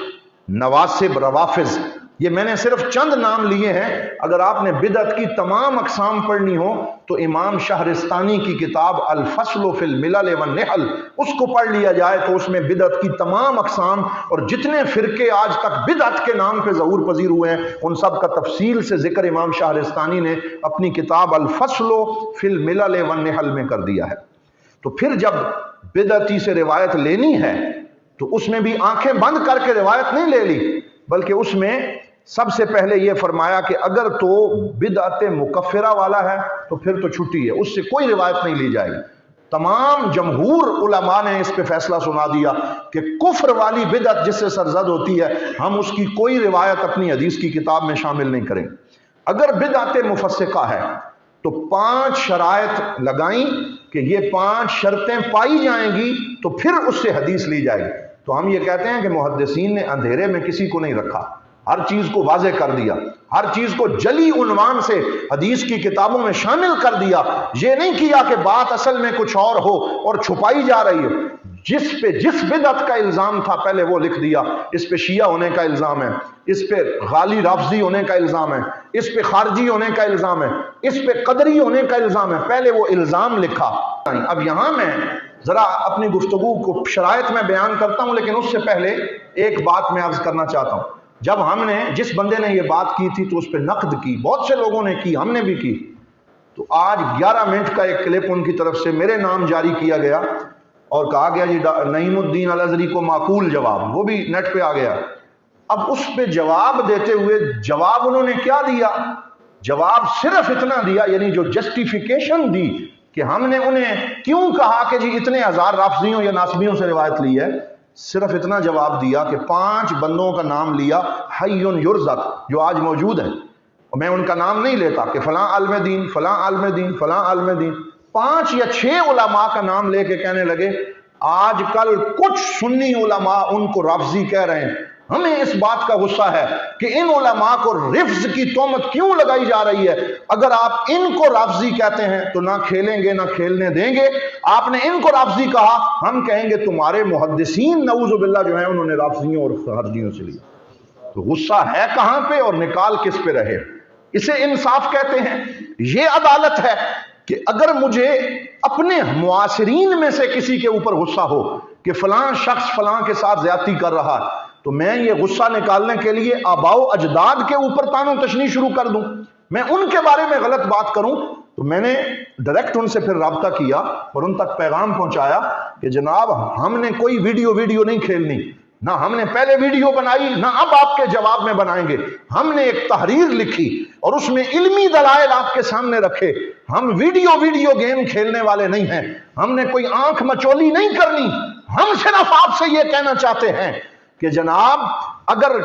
نواسب، روافض، یہ میں نے صرف چند نام لیے ہیں۔ اگر آپ نے بدعت کی تمام اقسام پڑھنی ہو تو امام شہرستانی کی کتاب الفصل فی الملل والنحل اس کو پڑھ لیا جائے تو اس میں بدعت کی تمام اقسام اور جتنے فرقے آج تک بدعت کے نام پہ ظہور پذیر ہوئے ہیں ان سب کا تفصیل سے ذکر امام شہرستانی نے اپنی کتاب الفصل فی الملل والنحل میں کر دیا ہے۔ تو پھر جب بدعتی سے روایت لینی ہے تو اس میں بھی آنکھیں بند کر کے روایت نہیں لے لی، بلکہ اس میں سب سے پہلے یہ فرمایا کہ اگر تو بدعت مکفرہ والا ہے تو پھر تو چھٹی ہے، اس سے کوئی روایت نہیں لی جائے گی۔ تمام جمہور علماء نے اس پہ فیصلہ سنا دیا کہ کفر والی بدعت جس سے سرزد ہوتی ہے ہم اس کی کوئی روایت اپنی حدیث کی کتاب میں شامل نہیں کریں۔ اگر بدعت مفسقہ ہے تو 5 شرائط لگائیں کہ یہ 5 شرطیں پائی جائیں گی تو پھر اس سے حدیث لی جائے گی۔ تو ہم یہ کہتے ہیں کہ محدثین نے اندھیرے میں کسی کو نہیں رکھا، ہر چیز کو واضح کر دیا، ہر چیز کو جلی عنوان سے حدیث کی کتابوں میں شامل کر دیا۔ یہ نہیں کیا کہ بات اصل میں کچھ اور ہو اور چھپائی جا رہی ہو۔ جس بدعت کا الزام تھا پہلے وہ لکھ دیا، اس پہ شیعہ ہونے کا الزام ہے، اس پہ غالی رافضی ہونے کا الزام ہے، اس پہ خارجی ہونے کا الزام ہے، اس پہ قدری ہونے کا الزام ہے، پہلے وہ الزام لکھا۔ اب یہاں میں ذرا اپنی گفتگو کو شرائط میں بیان کرتا ہوں، لیکن اس سے پہلے ایک بات میں عرض کرنا چاہتا ہوں۔ جب ہم نے جس بندے نے یہ بات کی تھی تو اس پہ نقد کی، بہت سے لوگوں نے کی، ہم نے بھی کی، تو آج 11 منٹ کا ایک کلپ ان کی طرف سے میرے نام جاری کیا گیا اور کہا گیا جی نعیم الدین الازہری کو معقول جواب، وہ بھی نیٹ پہ آ گیا۔ اب اس پہ جواب دیتے ہوئے جواب انہوں نے کیا دیا؟ جواب صرف اتنا دیا، یعنی جو جسٹیفیکیشن دی کہ ہم نے انہیں کیوں کہا کہ جی اتنے ہزار رافضیوں یا ناصبیوں سے روایت لی ہے، صرف اتنا جواب دیا کہ 5 بندوں کا نام لیا حی یرزق جو آج موجود ہے، اور میں ان کا نام نہیں لیتا کہ فلاں عالم دین، فلاں عالم دین، فلاں عالم دین، 5 یا 6 علماء کا نام لے کے کہنے لگے آج کل کچھ سنی علماء ان کو رافضی کہہ رہے ہیں۔ ہمیں اس بات کا غصہ ہے کہ ان علماء کو رفض کی تہمت کیوں لگائی جا رہی ہے؟ اگر آپ ان کو رافضی کہتے ہیں تو نہ کھیلیں گے نہ کھیلنے دیں گے۔ آپ نے ان کو رافضی کہا، ہم کہیں گے تمہارے محدثین نعوذ باللہ جو ہیں انہوں نے رافضیوں اور خارجیوں سے لیا۔ تو غصہ ہے کہاں پہ اور نکال کس پہ رہے؟ اسے انصاف کہتے ہیں۔ یہ عدالت ہے کہ اگر مجھے اپنے معاصرین میں سے کسی کے اوپر غصہ ہو کہ فلاں شخص فلاں کے ساتھ زیادتی کر رہا ہے تو میں یہ غصہ نکالنے کے لیے آباء و اجداد کے اوپر تان و تشنیع شروع کر دوں، میں ان کے بارے میں غلط بات کروں، تو میں نے ڈائریکٹ ان سے پھر رابطہ کیا اور ان تک پیغام پہنچایا کہ جناب ہم نے کوئی ویڈیو نہیں کھیلنی، نہ ہم نے پہلے ویڈیو بنائی نہ اب آپ کے جواب میں بنائیں گے. ہم نے ایک تحریر لکھی اور اس میں علمی دلائل آپ کے سامنے رکھے. ہم ویڈیو گیم کھیلنے والے نہیں ہیں. ہم نے کوئی آنکھ مچولی نہیں کرنی. ہم صرف آپ سے یہ کہنا چاہتے ہیں کہ جناب اگر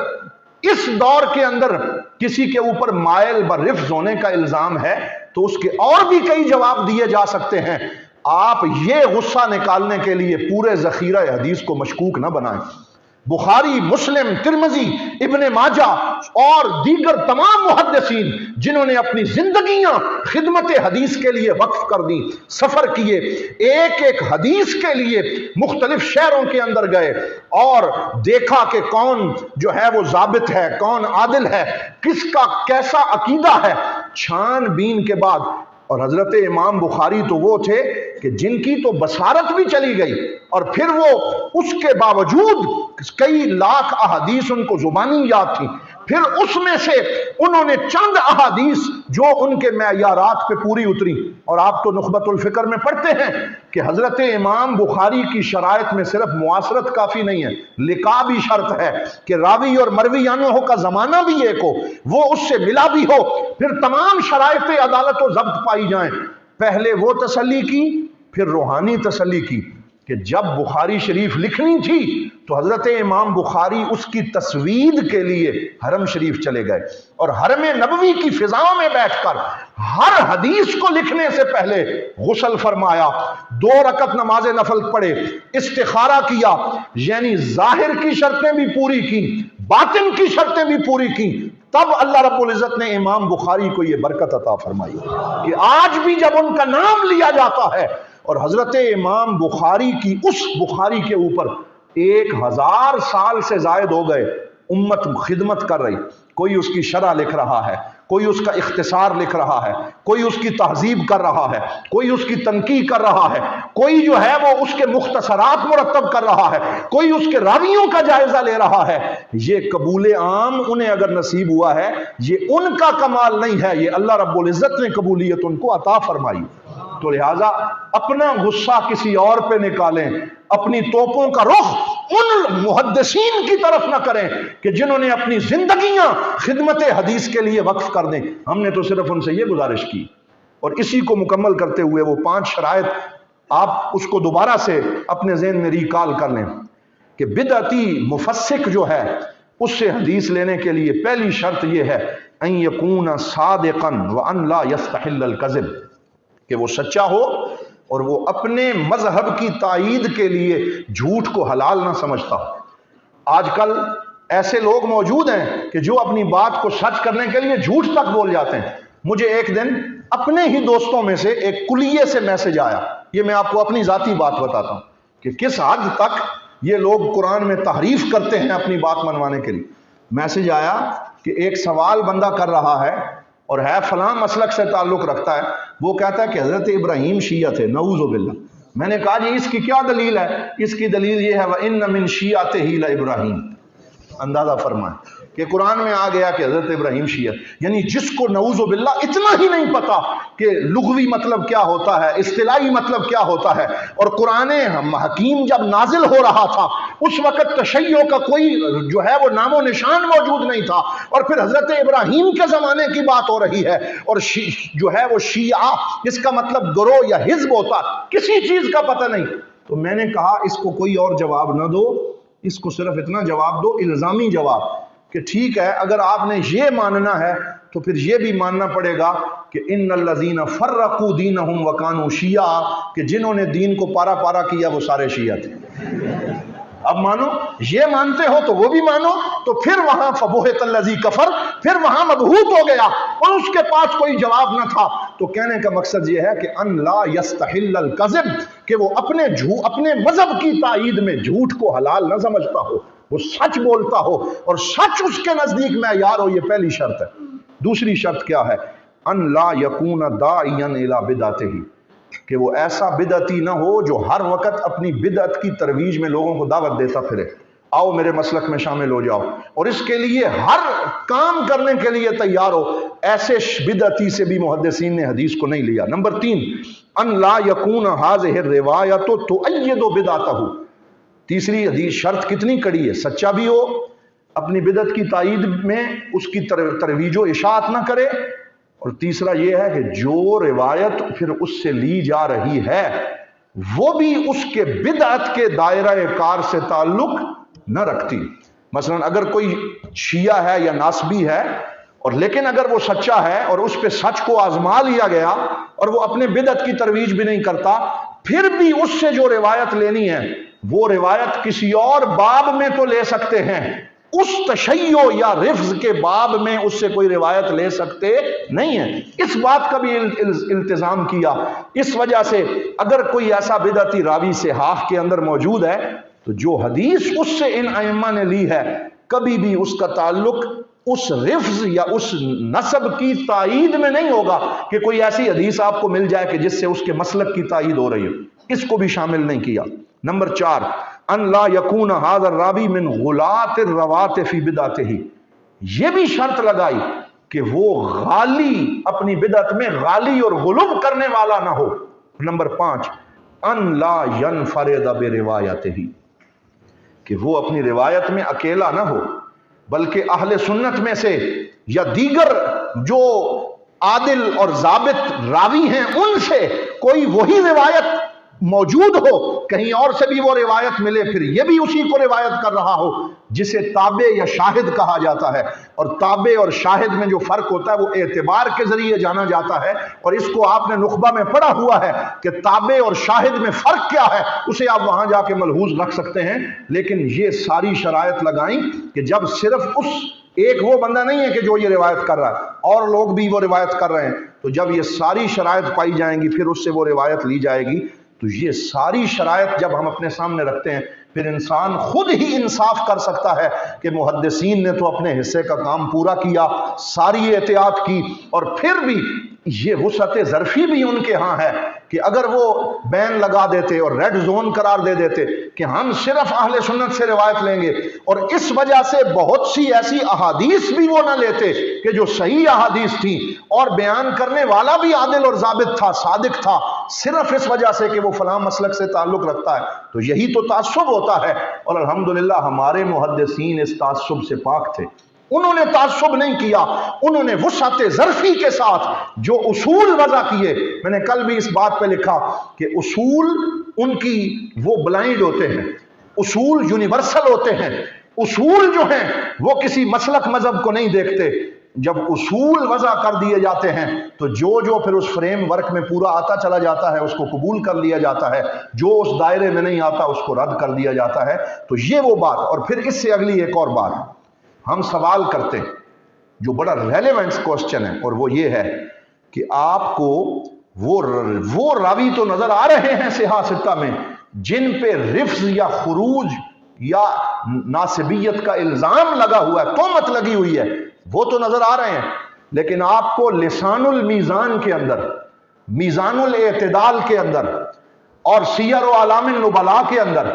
اس دور کے اندر کسی کے اوپر مائل برفض ہونے کا الزام ہے تو اس کے اور بھی کئی جواب دیے جا سکتے ہیں. آپ یہ غصہ نکالنے کے لیے پورے ذخیرہ حدیث کو مشکوک نہ بنائیں. بخاری، مسلم، ترمذی، ابن ماجہ اور دیگر تمام محدثین جنہوں نے اپنی زندگیاں خدمت حدیث کے لیے وقف کر دی، سفر کیے، ایک ایک حدیث کے لیے مختلف شہروں کے اندر گئے اور دیکھا کہ کون جو ہے وہ ضابط ہے، کون عادل ہے، کس کا کیسا عقیدہ ہے. چھان بین کے بعد، اور حضرت امام بخاری تو وہ تھے کہ جن کی تو بصارت بھی چلی گئی اور پھر وہ اس کے باوجود کئی لاکھ احادیث ان کو زبانی یاد تھی. پھر اس میں سے انہوں نے چند احادیث جو ان کے معیارات پہ پوری اتری. اور آپ تو نخبۃ الفکر میں پڑھتے ہیں کہ حضرت امام بخاری کی شرائط میں صرف معاصرت کافی نہیں ہے، لقاء بھی شرط ہے کہ راوی اور مروی عنہ کا زمانہ بھی ایک ہو، وہ اس سے ملا بھی ہو، پھر تمام شرائط عدالت و ضبط پائی جائیں. پہلے وہ تسلی کی، پھر روحانی تسلی کی کہ جب بخاری شریف لکھنی تھی تو حضرت امام بخاری اس کی تصوید کے لیے حرم شریف چلے گئے اور حرم نبوی کی فضاؤں میں بیٹھ کر ہر حدیث کو لکھنے سے پہلے غسل فرمایا، 2 رکعت نماز نفل پڑھے، استخارہ کیا، یعنی ظاہر کی شرطیں بھی پوری کی، باطن کی شرطیں بھی پوری کی. تب اللہ رب العزت نے امام بخاری کو یہ برکت عطا فرمائی کہ آج بھی جب ان کا نام لیا جاتا ہے اور حضرت امام بخاری کی اس بخاری کے اوپر 1000 سال سے زائد ہو گئے امت خدمت کر رہی، کوئی اس کی شرح لکھ رہا ہے، کوئی اس کا اختصار لکھ رہا ہے، کوئی اس کی تہذیب کر رہا ہے، کوئی اس کی تنقیح کر رہا ہے، کوئی جو ہے وہ اس کے مختصرات مرتب کر رہا ہے، کوئی اس کے راویوں کا جائزہ لے رہا ہے. یہ قبول عام انہیں اگر نصیب ہوا ہے، یہ ان کا کمال نہیں ہے، یہ اللہ رب العزت نے قبولیت ان کو عطا فرمائی. تو لہٰذا اپنا غصہ کسی اور پہ نکالیں، اپنی توپوں کا رخ ان محدثین کی طرف نہ کریں کہ جنہوں نے اپنی زندگیاں خدمت حدیث کے لیے وقف کر دیں. ہم نے تو صرف ان سے یہ گزارش کی. اور اسی کو مکمل کرتے ہوئے وہ 5 شرائط آپ اس کو دوبارہ سے اپنے ذہن میں ریکال کر لیں کہ بدعتی مفسق جو ہے اس سے حدیث لینے کے لیے پہلی شرط یہ ہے ان یکون صادقا وان لا یستحل الکذب، کہ وہ سچا ہو اور وہ اپنے مذہب کی تائید کے لیے جھوٹ کو حلال نہ سمجھتا ہو. آج کل ایسے لوگ موجود ہیں کہ جو اپنی بات کو سچ کرنے کے لیے جھوٹ تک بول جاتے ہیں. مجھے ایک دن اپنے ہی دوستوں میں سے ایک کلیے سے میسج آیا، یہ میں آپ کو اپنی ذاتی بات بتاتا ہوں کہ کس حد تک یہ لوگ قرآن میں تحریف کرتے ہیں اپنی بات منوانے کے لیے. میسج آیا کہ ایک سوال بندہ کر رہا ہے اور ہے فلاں مسلک سے تعلق رکھتا ہے، وہ کہتا ہے کہ حضرت ابراہیم شیعہ تھے، نعوذ باللہ. میں نے کہا جی اس کی کیا دلیل ہے؟ اس کی دلیل یہ ہے وَإِنَّ مِن شِيَعَتِهِ لَإِبْرَاهِيمَ. اندازہ فرمائیں کہ قرآن میں آ گیا کہ حضرت ابراہیم شیعہ، یعنی جس کو نعوذ باللہ اتنا ہی نہیں پتا کہ لغوی مطلب کیا ہوتا ہے، اصطلاحی مطلب کیا ہوتا ہے. اور قرآن حکیم جب نازل ہو رہا تھا اس وقت تشیع کا کوئی جو ہے وہ نام و نشان موجود نہیں تھا، اور پھر حضرت ابراہیم کے زمانے کی بات ہو رہی ہے اور جو ہے وہ شیعہ اس کا مطلب گروہ یا حزب ہوتا، کسی چیز کا پتہ نہیں. تو میں نے کہا اس کو کوئی اور جواب نہ دو، اس کو صرف اتنا جواب دو، الزامی جواب، کہ ٹھیک ہے اگر آپ نے یہ ماننا ہے تو پھر یہ بھی ماننا پڑے گا کہ ان الذین فرقوا دینہم وکانوا شیعا، کہ جنہوں نے دین کو پارا پارا کیا وہ سارے شیعہ تھے. اب مانو، یہ مانتے ہو تو وہ بھی مانو. تو پھر وہاں فبہت الذی کفر، پھر وہاں مبہوت ہو گیا اور اس کے پاس کوئی جواب نہ تھا. تو کہنے کا مقصد یہ ہے کہ ان لا یستحل الکذب، کہ وہ اپنے مذہب کی تائید میں جھوٹ کو حلال نہ سمجھتا ہو، وہ سچ بولتا ہو اور سچ اس کے نزدیک معیار ہو. یہ پہلی شرط ہے. دوسری شرط کیا ہے؟ ان لا یکون داعیا الی بدعتہ، کہ وہ ایسا بدعتی نہ ہو جو ہر وقت اپنی بدعت کی ترویج میں لوگوں کو دعوت دیتا پھرے، آؤ میرے مسلک میں شامل ہو جاؤ، اور اس کے لیے ہر کام کرنے کے لیے تیار ہو. ایسے بدعتی سے بھی محدثین نے حدیث کو نہیں لیا. نمبر 3 ان لا یکون ھذہ الروایۃ تؤید بدعتہ، تیسری حدیث شرط کتنی کڑی ہے، سچا بھی ہو، اپنی بدعت کی تائید میں اس کی ترویج و اشاعت نہ کرے، اور تیسرا یہ ہے کہ جو روایت پھر اس سے لی جا رہی ہے وہ بھی اس کے بدعت کے دائرہ کار سے تعلق نہ رکھتی۔ مثلا اگر کوئی شیعہ ہے یا ناسبی ہے اور لیکن اگر وہ سچا ہے اور اس پہ سچ کو آزما لیا گیا اور وہ اپنے بدعت کی ترویج بھی نہیں کرتا، پھر بھی اس سے جو روایت لینی ہے وہ روایت کسی اور باب میں تو لے سکتے ہیں، اس تشیع یا رفض کے باب میں اس سے کوئی روایت لے سکتے نہیں ہیں۔ اس بات کا بھی التزام کیا۔ اس وجہ سے اگر کوئی ایسا بدعتی راوی صحاح کے اندر موجود ہے تو جو حدیث اس سے ان ائمہ نے لی ہے کبھی بھی اس کا تعلق اس رفض یا اس نسب کی تائید میں نہیں ہوگا کہ کوئی ایسی حدیث آپ کو مل جائے کہ جس سے اس کے مسلک کی تائید ہو رہی ہے، اس کو بھی شامل نہیں کیا۔ نمبر 4، ان لا یکون ھذا الراوی من غلاۃ الرواۃ فی بدعتہ، یہ بھی شرط لگائی کہ وہ غالی، اپنی بدعت میں غالی اور غلو کرنے والا نہ ہو۔ نمبر 5، ان لا ینفرد بروایتہ، کہ وہ اپنی روایت میں اکیلا نہ ہو بلکہ اہل سنت میں سے یا دیگر جو عادل اور ضابط راوی ہیں ان سے کوئی وہی روایت موجود ہو، کہیں اور سے بھی وہ روایت ملے، پھر یہ بھی اسی کو روایت کر رہا ہو، جسے تابع یا شاہد کہا جاتا ہے۔ اور تابع اور شاہد میں جو فرق ہوتا ہے وہ اعتبار کے ذریعے جانا جاتا ہے، اور اس کو آپ نے نخبہ میں پڑھا ہوا ہے کہ تابع اور شاہد میں فرق کیا ہے، اسے آپ وہاں جا کے ملحوظ رکھ سکتے ہیں۔ لیکن یہ ساری شرائط لگائیں کہ جب صرف اس ایک وہ بندہ نہیں ہے کہ جو یہ روایت کر رہا ہے، اور لوگ بھی وہ روایت کر رہے ہیں، تو جب یہ ساری شرائط پائی جائیں گی پھر اس سے وہ روایت لی جائے گی۔ تو یہ ساری شرائط جب ہم اپنے سامنے رکھتے ہیں پھر انسان خود ہی انصاف کر سکتا ہے کہ محدثین نے تو اپنے حصے کا کام پورا کیا، ساری احتیاط کی، اور پھر بھی یہ وسعت ظرفی بھی ان کے ہاں ہے کہ اگر وہ بین لگا دیتے اور ریڈ زون قرار دے دیتے کہ ہم صرف اہل سنت سے روایت لیں گے، اور اس وجہ سے بہت سی ایسی احادیث بھی وہ نہ لیتے کہ جو صحیح احادیث تھیں اور بیان کرنے والا بھی عادل اور ضابط تھا، صادق تھا، صرف اس وجہ سے کہ وہ فلاں مسلک سے تعلق رکھتا ہے، تو یہی تو تعصب ہوتا ہے۔ اور الحمدللہ ہمارے محدثین اس تعصب سے پاک تھے، انہوں نے تعصب نہیں کیا، انہوں نے وسعت ظرفی کے ساتھ جو اصول وضع کیے۔ میں نے کل بھی اس بات پہ لکھا کہ اصول ان کی وہ بلائنڈ ہوتے ہیں، اصول یونیورسل ہوتے ہیں، اصول جو ہیں وہ کسی مسلک مذہب کو نہیں دیکھتے۔ جب اصول وضع کر دیے جاتے ہیں تو جو پھر اس فریم ورک میں پورا آتا چلا جاتا ہے اس کو قبول کر لیا جاتا ہے، جو اس دائرے میں نہیں آتا اس کو رد کر دیا جاتا ہے۔ تو یہ وہ بات، اور پھر اس سے اگلی ایک اور بات ہم سوال کرتے ہیں جو بڑا ریلیونٹ کوسچن ہے، اور وہ یہ ہے کہ آپ کو وہ راوی تو نظر آ رہے ہیں صحاح ستہ میں جن پہ رفض یا خروج یا ناسبیت کا الزام لگا ہوا ہے، تہمت لگی ہوئی ہے، وہ تو نظر آ رہے ہیں، لیکن آپ کو لسان المیزان کے اندر، میزان الاعتدال کے اندر، اور سیر و اعلام النبلاء کے اندر،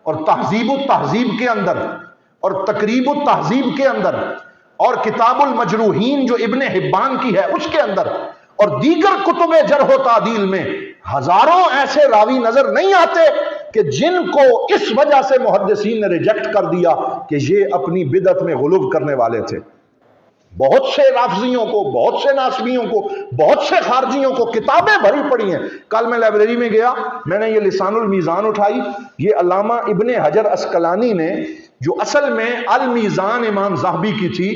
اور تہذیب التہذیب کے اندر، اور تقریب التہذیب کے اندر، اور کتاب المجروحین جو ابن حبان کی ہے اس کے اندر، اور دیگر کتب جرح و تعدیل میں ہزاروں ایسے راوی نظر نہیں آتے کہ جن کو اس وجہ سے محدثین نے ریجیکٹ کر دیا کہ یہ اپنی بدعت میں غلو کرنے والے تھے۔ بہت سے رافضیوں کو، بہت سے ناسبیوں کو، بہت سے خارجیوں کو کتابیں بھری پڑی ہیں۔ کل میں لائبریری میں گیا، میں نے یہ لسان المیزان اٹھائی، یہ علامہ ابن حجر عسقلانی نے جو اصل میں المیزان امام ذہبی کی تھی،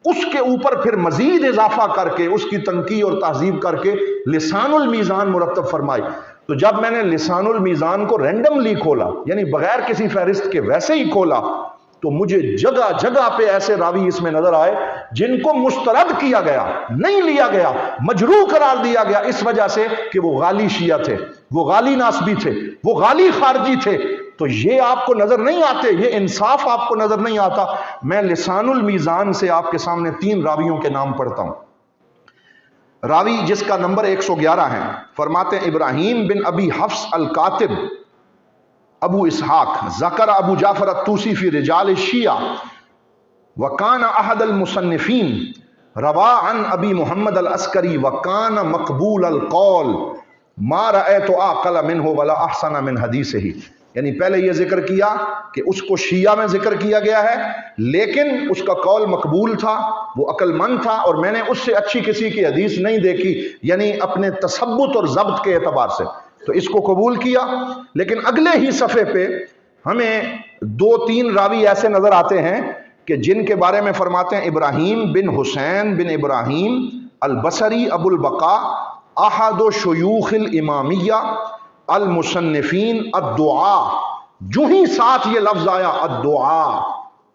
اس کے اوپر پھر مزید اضافہ کر کے اس کی تنقیح اور تہذیب کر کے لسان المیزان مرتب فرمائی۔ تو جب میں نے لسان المیزان کو رینڈملی کھولا، یعنی بغیر کسی فہرست کے ویسے ہی کھولا، تو مجھے جگہ جگہ پہ ایسے راوی اس میں نظر آئے جن کو مسترد کیا گیا، نہیں لیا گیا، مجروح قرار دیا گیا، اس وجہ سے کہ وہ غالی شیعہ تھے، وہ غالی ناسبی تھے، وہ غالی خارجی تھے۔ تو یہ آپ کو نظر نہیں آتے، یہ انصاف آپ کو نظر نہیں آتا۔ میں لسان المیزان سے آپ کے سامنے 3 راویوں کے نام پڑھتا ہوں۔ راوی جس کا نمبر 111 ہے، فرماتے ہیں ابراہیم بن ابی حفص الکاتب ابو اسحاق ذکر ابو جعفر الطوسی فی رجال الشیعہ وکان احد المصنفین روا عن ابی محمد العسکری وکان مقبول القول ما رأیت اعقل منہ ولا احسن من حدیثہ، یعنی پہلے یہ ذکر کیا کہ اس کو شیعہ میں ذکر کیا گیا ہے، لیکن اس کا قول مقبول تھا، وہ عقل مند تھا، اور میں نے اس سے اچھی کسی کی حدیث نہیں دیکھی، یعنی اپنے تثبت اور ضبط کے اعتبار سے، تو اس کو قبول کیا۔ لیکن اگلے ہی صفحے پہ ہمیں 2-3 راوی ایسے نظر آتے ہیں کہ جن کے بارے میں فرماتے ہیں ابراہیم بن حسین بن ابراہیم البصری ابو البقاء احد شیوخ الامامیہ المصنفین الدعاء، جو ہی ساتھ یہ لفظ آیا الدعاء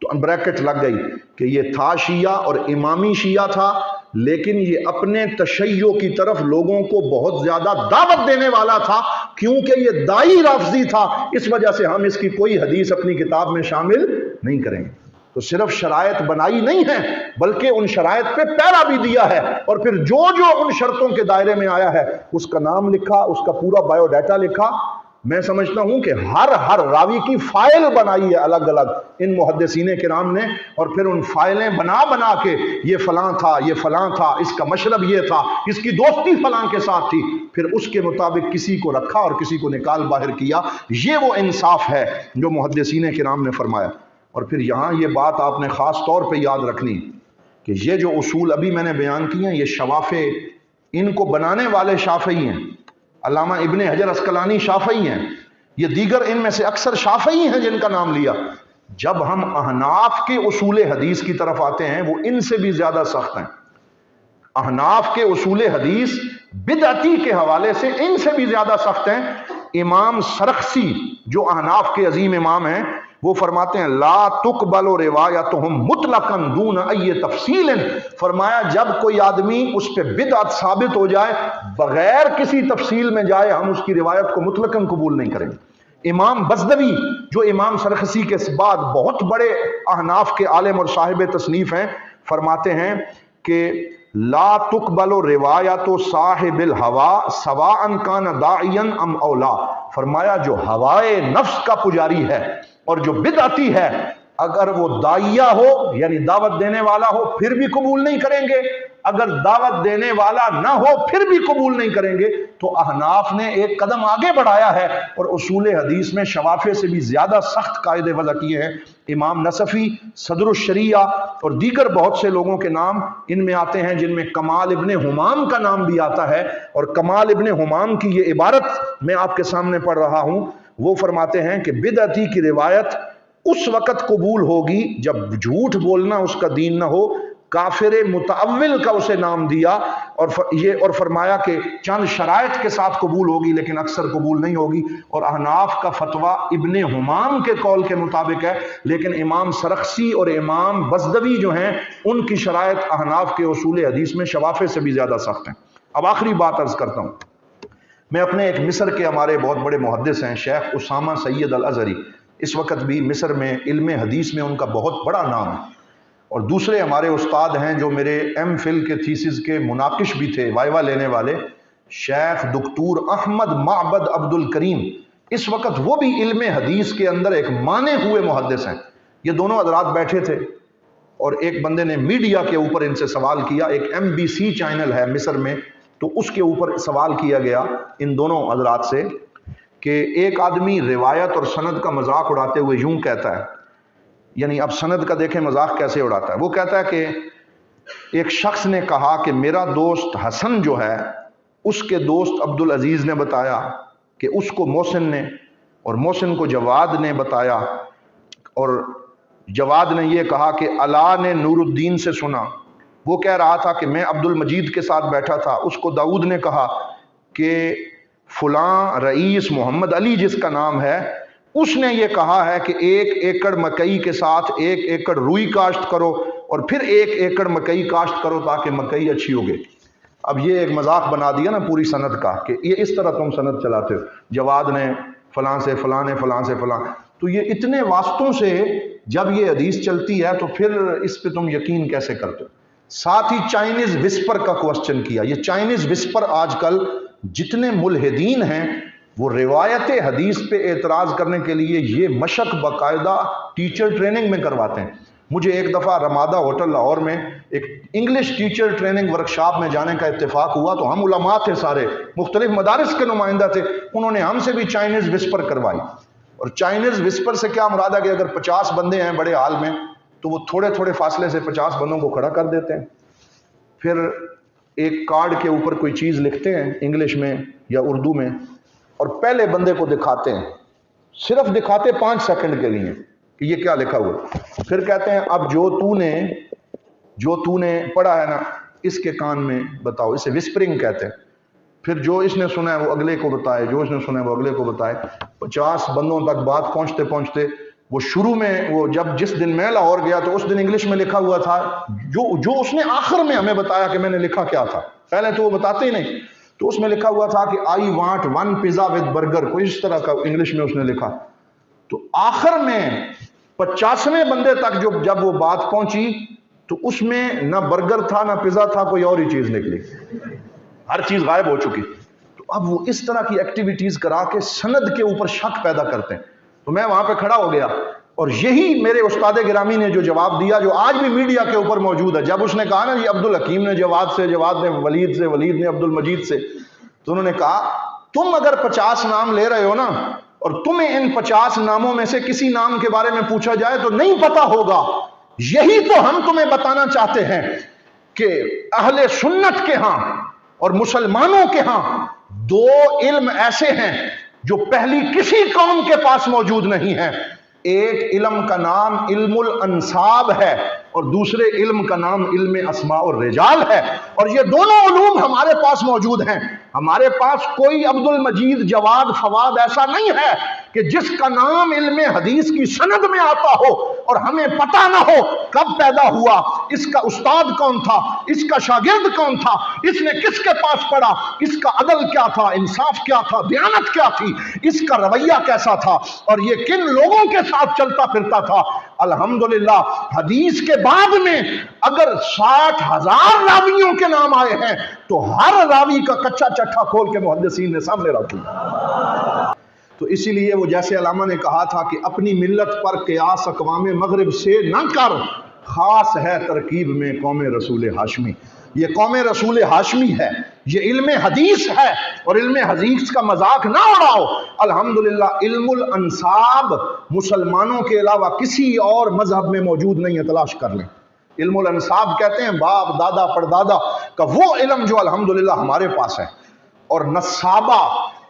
تو بریکٹ لگ گئی کہ یہ تھا شیعہ اور امامی شیعہ تھا، لیکن یہ اپنے تشیع کی طرف لوگوں کو بہت زیادہ دعوت دینے والا تھا، کیونکہ یہ داعی رافضی تھا، اس وجہ سے ہم اس کی کوئی حدیث اپنی کتاب میں شامل نہیں کریں گے۔ تو صرف شرائط بنائی نہیں ہے، بلکہ ان شرائط پہ پیرا بھی دیا ہے، اور پھر جو جو ان شرطوں کے دائرے میں آیا ہے اس کا نام لکھا، اس کا پورا بایو ڈیٹا لکھا۔ میں سمجھتا ہوں کہ ہر راوی کی فائل بنائی ہے الگ الگ ان محدثین کرام نے، اور پھر ان فائلیں بنا کے یہ فلاں تھا، یہ فلاں تھا، اس کا مشرب یہ تھا، اس کی دوستی فلاں کے ساتھ تھی، پھر اس کے مطابق کسی کو رکھا اور کسی کو نکال باہر کیا۔ یہ وہ انصاف ہے جو محدثین کرام نے فرمایا۔ اور پھر یہاں یہ بات آپ نے خاص طور پہ یاد رکھنی کہ یہ جو اصول ابھی میں نے بیان کیے ہیں، یہ شوافع، ان کو بنانے والے شافعی ہیں، علامہ ابن حجر عسقلانی شافعی ہیں، یہ دیگر ان میں سے اکثر شافعی ہیں جن کا نام لیا۔ جب ہم احناف کے اصول حدیث کی طرف آتے ہیں وہ ان سے بھی زیادہ سخت ہیں۔ احناف کے اصول حدیث بدعتی کے حوالے سے ان سے بھی زیادہ سخت ہیں۔ امام سرخسی جو احناف کے عظیم امام ہیں، وہ فرماتے ہیں لا تقبل روایتہم مطلقاً دون ای تفصیل، فرمایا جب کوئی آدمی اس پہ بدعت ثابت ہو جائے بغیر کسی تفصیل میں جائے، ہم اس کی روایت کو مطلقاً قبول نہیں کریں گے۔ امام بزدوی جو امام سرخسی کے بعد بہت بڑے احناف کے عالم اور صاحب تصنیف ہیں، فرماتے ہیں کہ لا تقبل روایت صاحب الہوا سواء کان داعیا ام اولا، فرمایا جو ہوائے نفس کا پجاری ہے اور جو بدعتی ہے، اگر وہ داعیہ ہو یعنی دعوت دینے والا ہو پھر بھی قبول نہیں کریں گے، اگر دعوت دینے والا نہ ہو پھر بھی قبول نہیں کریں گے۔ تو احناف نے ایک قدم آگے بڑھایا ہے اور اصول حدیث میں شوافع سے بھی زیادہ سخت قاعدے وضع کیے ہیں۔ امام نصفی، صدر الشریعہ اور دیگر بہت سے لوگوں کے نام ان میں آتے ہیں، جن میں کمال ابن حمام کا نام بھی آتا ہے، اور کمال ابن حمام کی یہ عبارت میں آپ کے سامنے پڑھ رہا ہوں۔ وہ فرماتے ہیں کہ بدعتی کی روایت اس وقت قبول ہوگی جب جھوٹ بولنا اس کا دین نہ ہو، کافر متأول کا اسے نام دیا، اور فرمایا کہ چند شرائط کے ساتھ قبول ہوگی لیکن اکثر قبول نہیں ہوگی۔ اور احناف کا فتویٰ ابن حمام کے قول کے مطابق ہے، لیکن امام سرخسی اور امام بزدوی جو ہیں ان کی شرائط احناف کے اصول حدیث میں شوافع سے بھی زیادہ سخت ہیں۔ اب آخری بات عرض کرتا ہوں، میں اپنے ایک مصر کے ہمارے بہت بڑے محدث ہیں شیخ اسامہ سید الازہری، اس وقت بھی مصر میں علم حدیث میں ان کا بہت بڑا نام ہے، اور دوسرے ہمارے استاد ہیں جو میرے ایم فل کے تھیسس کے مناقش بھی تھے، وائوا لینے والے، شیخ دکتور احمد معبد عبد الکریم، اس وقت وہ بھی علم حدیث کے اندر ایک مانے ہوئے محدث ہیں۔ یہ دونوں حضرات بیٹھے تھے اور ایک بندے نے میڈیا کے اوپر ان سے سوال کیا، ایک MBC چینل ہے مصر میں، تو اس کے اوپر سوال کیا گیا ان دونوں حضرات سے کہ ایک آدمی روایت اور سند کا مذاق اڑاتے ہوئے یوں کہتا ہے، یعنی اب سند کا دیکھیں مذاق کیسے اڑاتا ہے۔ وہ کہتا ہے کہ ایک شخص نے کہا کہ میرا دوست حسن جو ہے اس کے دوست عبدالعزیز نے بتایا کہ اس کو محسن نے، اور محسن کو جواد نے بتایا، اور جواد نے یہ کہا کہ علا نے نور الدین سے سنا۔ وہ کہہ رہا تھا کہ میں عبد المجید کے ساتھ بیٹھا تھا، اس کو داؤد نے کہا کہ فلاں رئیس محمد علی جس کا نام ہے، اس نے یہ کہا ہے کہ 1 ایکڑ مکئی کے ساتھ 1 ایکڑ روئی کاشت کرو اور پھر 1 ایکڑ مکئی کاشت کرو تاکہ مکئی اچھی ہوگی۔ اب یہ ایک مذاق بنا دیا نا پوری سند کا کہ یہ اس طرح تم سند چلاتے ہو، جواد نے فلاں سے فلاں نے فلاں سے فلاں، تو یہ اتنے واسطوں سے جب یہ حدیث چلتی ہے تو پھر اس پہ تم یقین کیسے کرتے ہو؟ ساتھ ہی چائنیز وسپر کا کوسچن کیا۔ یہ چائنیز وسپر آج کل جتنے ملحدین ہیں وہ روایت حدیث پہ اعتراض کرنے کے لیے یہ مشق باقاعدہ ٹیچر ٹریننگ میں کرواتے ہیں۔ مجھے ایک دفعہ رمادہ ہوٹل لاہور میں ایک انگلش ٹیچر ٹریننگ ورکشاپ میں جانے کا اتفاق ہوا، تو ہم علماء تھے، سارے مختلف مدارس کے نمائندہ تھے، انہوں نے ہم سے بھی چائنیز وسپر کروائی۔ اور چائنیز وسپر سے کیا مراد ہے کہ اگر 50 بندے ہیں بڑے ہال میں تو وہ تھوڑے تھوڑے فاصلے سے 50 بندوں کو کھڑا کر دیتے ہیں، پھر ایک کارڈ کے اوپر کوئی چیز لکھتے ہیں انگلش میں یا اردو میں اور پہلے بندے کو دکھاتے ہیں، صرف دکھاتے 5 سیکنڈ کے لیے کہ یہ کیا لکھا ہوا، پھر کہتے ہیں اب جو تو نے پڑھا ہے نا اس کے کان میں بتاؤ، اسے وسپرنگ کہتے ہیں، پھر جو اس نے سنا ہے وہ اگلے کو بتائے، جو اس نے سنا ہے وہ اگلے کو بتائے، 50 بندوں تک بات پہنچتے پہنچتے وہ شروع میں وہ جس دن میں لاہور گیا تو اس دن انگلش میں لکھا ہوا تھا، جو اس نے آخر میں ہمیں بتایا کہ میں نے لکھا کیا تھا، پہلے تو وہ بتاتے ہی نہیں، تو اس میں لکھا ہوا تھا کہ I want 1 pizza with burger، کوئی اس طرح کا انگلش میں اس نے لکھا، تو آخر میں 50ویں بندے تک جب وہ بات پہنچی تو اس میں نہ برگر تھا نہ پیزا تھا، کوئی اور ہی چیز نکلی، ہر چیز غائب ہو چکی۔ تو اب وہ اس طرح کی ایکٹیویٹیز کرا کے سند کے اوپر شک پیدا کرتے ہیں۔ تو میں وہاں پہ کھڑا ہو گیا اور یہی میرے استاد گرامی نے جو جواب دیا جو آج بھی میڈیا کے اوپر موجود ہے، جب اس نے کہا نا جی عبد الحکیم نے جواد نے ولید سے، ولید نے عبد المجید سے، تو انہوں نے کہا تم اگر 50 نام لے رہے ہو نا اور تمہیں ان 50 ناموں میں سے کسی نام کے بارے میں پوچھا جائے تو نہیں پتا ہوگا، یہی تو ہم تمہیں بتانا چاہتے ہیں کہ اہل سنت کے ہاں اور مسلمانوں کے ہاں 2 علم ایسے ہیں جو پہلی کسی قوم کے پاس موجود نہیں ہے، ایک علم کا نام علم الانساب ہے اور دوسرے علم کا نام علم اسماء الرجال ہے، اور یہ دونوں علوم ہمارے پاس موجود ہیں۔ ہمارے پاس کوئی عبد المجید، جواد، فواد ایسا نہیں ہے کہ جس کا نام علم حدیث کی سند میں آتا ہو اور ہمیں پتہ نہ ہو کب پیدا ہوا، اس کا استاد کون تھا، اس کا شاگرد کون تھا، اس نے کس کے پاس پڑھا، اس کا عدل کیا تھا، انصاف کیا تھا، دیانت کیا تھی، اس کا رویہ کیسا تھا، اور یہ کن لوگوں کے ساتھ چلتا پھرتا تھا۔ الحمدللہ حدیث کے بعد میں اگر 60,000 راویوں کے نام آئے ہیں تو ہر راوی کا کچا چٹھا کھول کے محدثین نے سامنے رکھ دیا۔ تو اسی لیے وہ جیسے علامہ نے کہا تھا کہ اپنی ملت پر قیاس اقوام مغرب سے نہ کر، خاص ہے ترکیب میں قوم رسول ہاشمی۔ یہ قوم رسول ہاشمی ہے، یہ علم حدیث ہے، اور علم حدیث کا مذاق نہ اڑاؤ۔ الحمدللہ علم الانساب مسلمانوں کے علاوہ کسی اور مذہب میں موجود نہیں ہے، تلاش کر لیں۔ علم الانساب کہتے ہیں باپ دادا پردادا کا وہ علم جو الحمدللہ ہمارے پاس ہے، اور نصابہ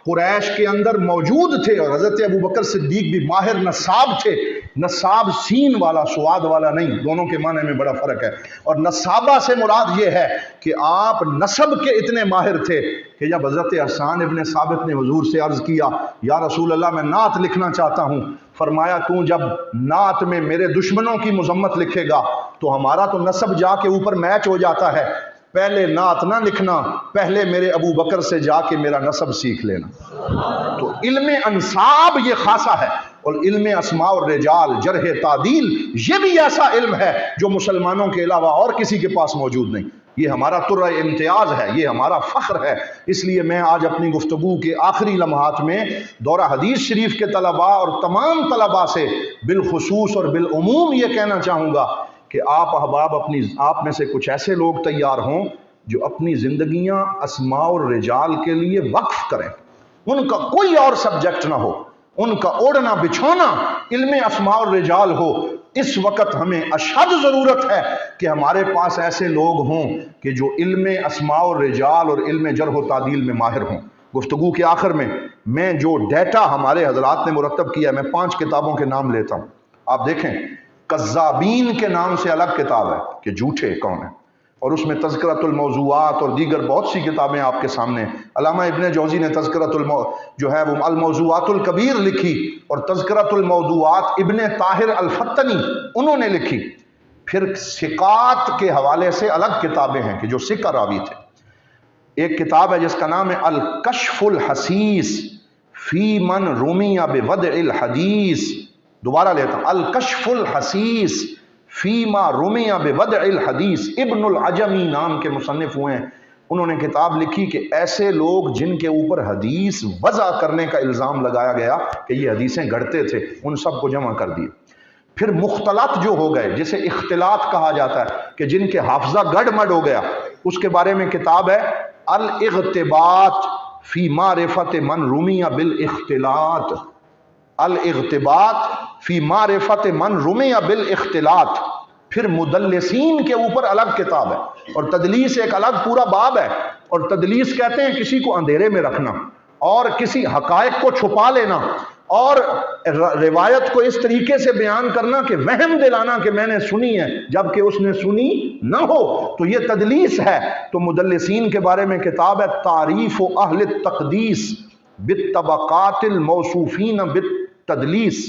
قریش کے اندر موجود تھے، اور حضرت ابوبکر صدیق بھی ماہر نصاب تھے، نصاب سین والا سواد والا نہیں، دونوں کے معنی میں بڑا فرق ہے، اور نصابہ سے مراد یہ ہے کہ آپ نسب کے اتنے ماہر تھے کہ جب حضرت حسان ابن ثابت نے حضور سے عرض کیا یا رسول اللہ میں نعت لکھنا چاہتا ہوں، فرمایا تو جب نعت میں میرے دشمنوں کی مذمت لکھے گا تو ہمارا تو نسب جا کے اوپر میچ ہو جاتا ہے، پہلے نعت نہ لکھنا، پہلے میرے ابو بکر سے جا کے میرا نسب سیکھ لینا۔ تو علم انساب یہ خاصا ہے، اور علم اسماء الرجال، جرح تعدیل، یہ بھی ایسا علم ہے جو مسلمانوں کے علاوہ اور کسی کے پاس موجود نہیں۔ یہ ہمارا ترہ امتیاز ہے، یہ ہمارا فخر ہے۔ اس لیے میں آج اپنی گفتگو کے آخری لمحات میں دورہ حدیث شریف کے طلباء اور تمام طلباء سے بالخصوص اور بالعموم یہ کہنا چاہوں گا کہ آپ احباب آپ میں سے کچھ ایسے لوگ تیار ہوں جو اپنی زندگیاں اسماء الرجال کے لیے وقف کریں، ان کا کوئی اور سبجیکٹ نہ ہو، ان کا اوڑھنا بچھونا علم اسماء الرجال ہو۔ اس وقت ہمیں اشد ضرورت ہے کہ ہمارے پاس ایسے لوگ ہوں کہ جو علم اسماء الرجال اور علم جرح و تعدیل میں ماہر ہوں۔ گفتگو کے آخر میں جو ڈیٹا ہمارے حضرات نے مرتب کیا ہے، میں 5 کتابوں کے نام لیتا ہوں، آپ دیکھیں۔ کذابین کے نام سے الگ کتاب ہے کہ جھوٹے کون ہیں، اور اس میں تذکرۃ الموضوعات اور دیگر بہت سی کتابیں آپ کے سامنے۔ علامہ ابن جوزی نے تذکرۃ جو ہے وہ الموضوعات الکبیر لکھی، اور تذکرۃ الموضوعات ابن طاہر الفتنی انہوں نے لکھی۔ پھر ثقات کے حوالے سے الگ کتابیں ہیں کہ جو ثقہ راوی تھے۔ ایک کتاب ہے جس کا نام ہے الکشف الحسیس فی من رمی بوضع الحدیث، دوبارہ لیتا ہوں، الکشف الحسیس فیما رمی بوضع الحدیث، ابن العجمی نام کے مصنف ہوئے ہیں۔ انہوں نے کتاب لکھی کہ ایسے لوگ جن کے اوپر حدیث وضع کرنے کا الزام لگایا گیا کہ یہ حدیثیں گھڑتے تھے، ان سب کو جمع کر دیے۔ پھر مختلط جو ہو گئے جسے اختلاط کہا جاتا ہے کہ جن کے حافظہ گڑ مڈ ہو گیا، اس کے بارے میں کتاب ہے الاغتباط فی معرفت من رمی بالاختلاط۔ الاغتباط فی معرفت من رمی بالاختلاط، پھر مدلسین کے اوپر الگ کتاب ہے، اور تدلیس ایک الگ پورا باب ہے۔ اور تدلیس کہتے ہیں کسی کو اندھیرے میں رکھنا اور کسی حقائق کو چھپا لینا اور روایت کو اس طریقے سے بیان کرنا کہ وہم دلانا کہ میں نے سنی ہے جبکہ اس نے سنی نہ ہو، تو یہ تدلیس ہے۔ تو مدلسین کے بارے میں کتاب ہے تعریف اہل التقدیس بالطبقات الموصوفین بالتدلیس۔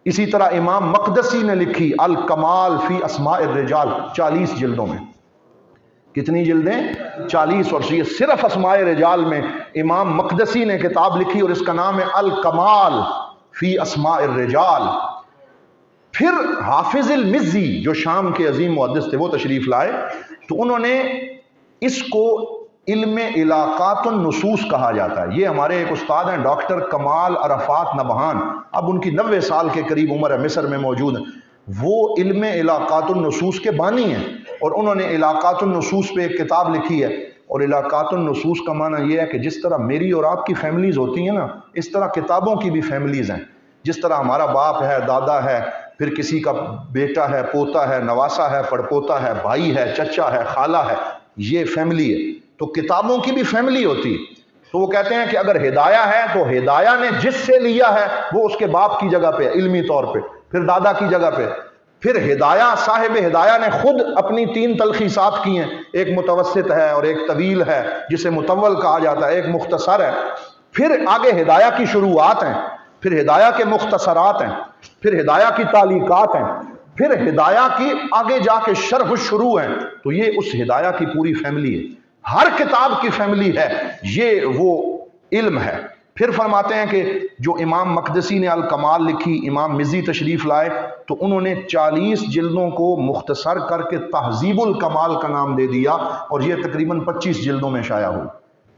اسی طرح امام مقدسی نے لکھی الکمال فی اسماء الرجال، 40 جلدوں میں۔ کتنی جلدیں؟ 40۔ اور یہ صرف اسماء رجال میں امام مقدسی نے کتاب لکھی اور اس کا نام ہے الکمال فی اسماء الرجال۔ پھر حافظ المزی جو شام کے عظیم محدث تھے وہ تشریف لائے، تو انہوں نے اس کو علم علاقات النصوص کہا جاتا ہے۔ یہ ہمارے ایک استاد ہیں ڈاکٹر کمال عرفات نبہان، اب ان کی 90 سال کے قریب عمر ہے، مصر میں موجود ہیں۔ وہ علم علاقات النصوص کے بانی ہیں، اور انہوں نے علاقات النصوص پہ ایک کتاب لکھی ہے۔ اور علاقات النصوص کا معنی یہ ہے کہ جس طرح میری اور آپ کی فیملیز ہوتی ہیں نا، اس طرح کتابوں کی بھی فیملیز ہیں۔ جس طرح ہمارا باپ ہے، دادا ہے، پھر کسی کا بیٹا ہے، پوتا ہے، نواسا ہے، پڑپوتا ہے، بھائی ہے، چچا ہے، خالہ ہے، یہ فیملی ہے۔ تو کتابوں کی بھی فیملی ہوتی ہے۔ تو وہ کہتے ہیں کہ اگر ہدایہ ہے تو ہدایہ نے جس سے لیا ہے وہ اس کے باپ کی جگہ پہ علمی طور پہ، پھر دادا کی جگہ پہ، پھر ہدایہ صاحب ہدایہ نے خود اپنی 3 تلخیصات کی ہیں، ایک متوسط ہے اور ایک طویل ہے جسے مطول کہا جاتا ہے، ایک مختصر ہے۔ پھر آگے ہدایہ کی شروعات ہیں، پھر ہدایہ کے مختصرات ہیں، پھر ہدایہ کی تعلیقات ہیں، پھر ہدایہ کی آگے جا کے شرح الشروع ہیں۔ تو یہ اس ہدایہ کی پوری فیملی ہے، ہر کتاب کی فیملی ہے، یہ وہ علم ہے۔ پھر فرماتے ہیں کہ جو امام مقدسی نے الکمال لکھی، امام مزی تشریف لائے تو انہوں نے 40 جلدوں کو مختصر کر کے تہذیب الکمال کا نام دے دیا، اور یہ تقریباً 25 جلدوں میں شائع ہوئی۔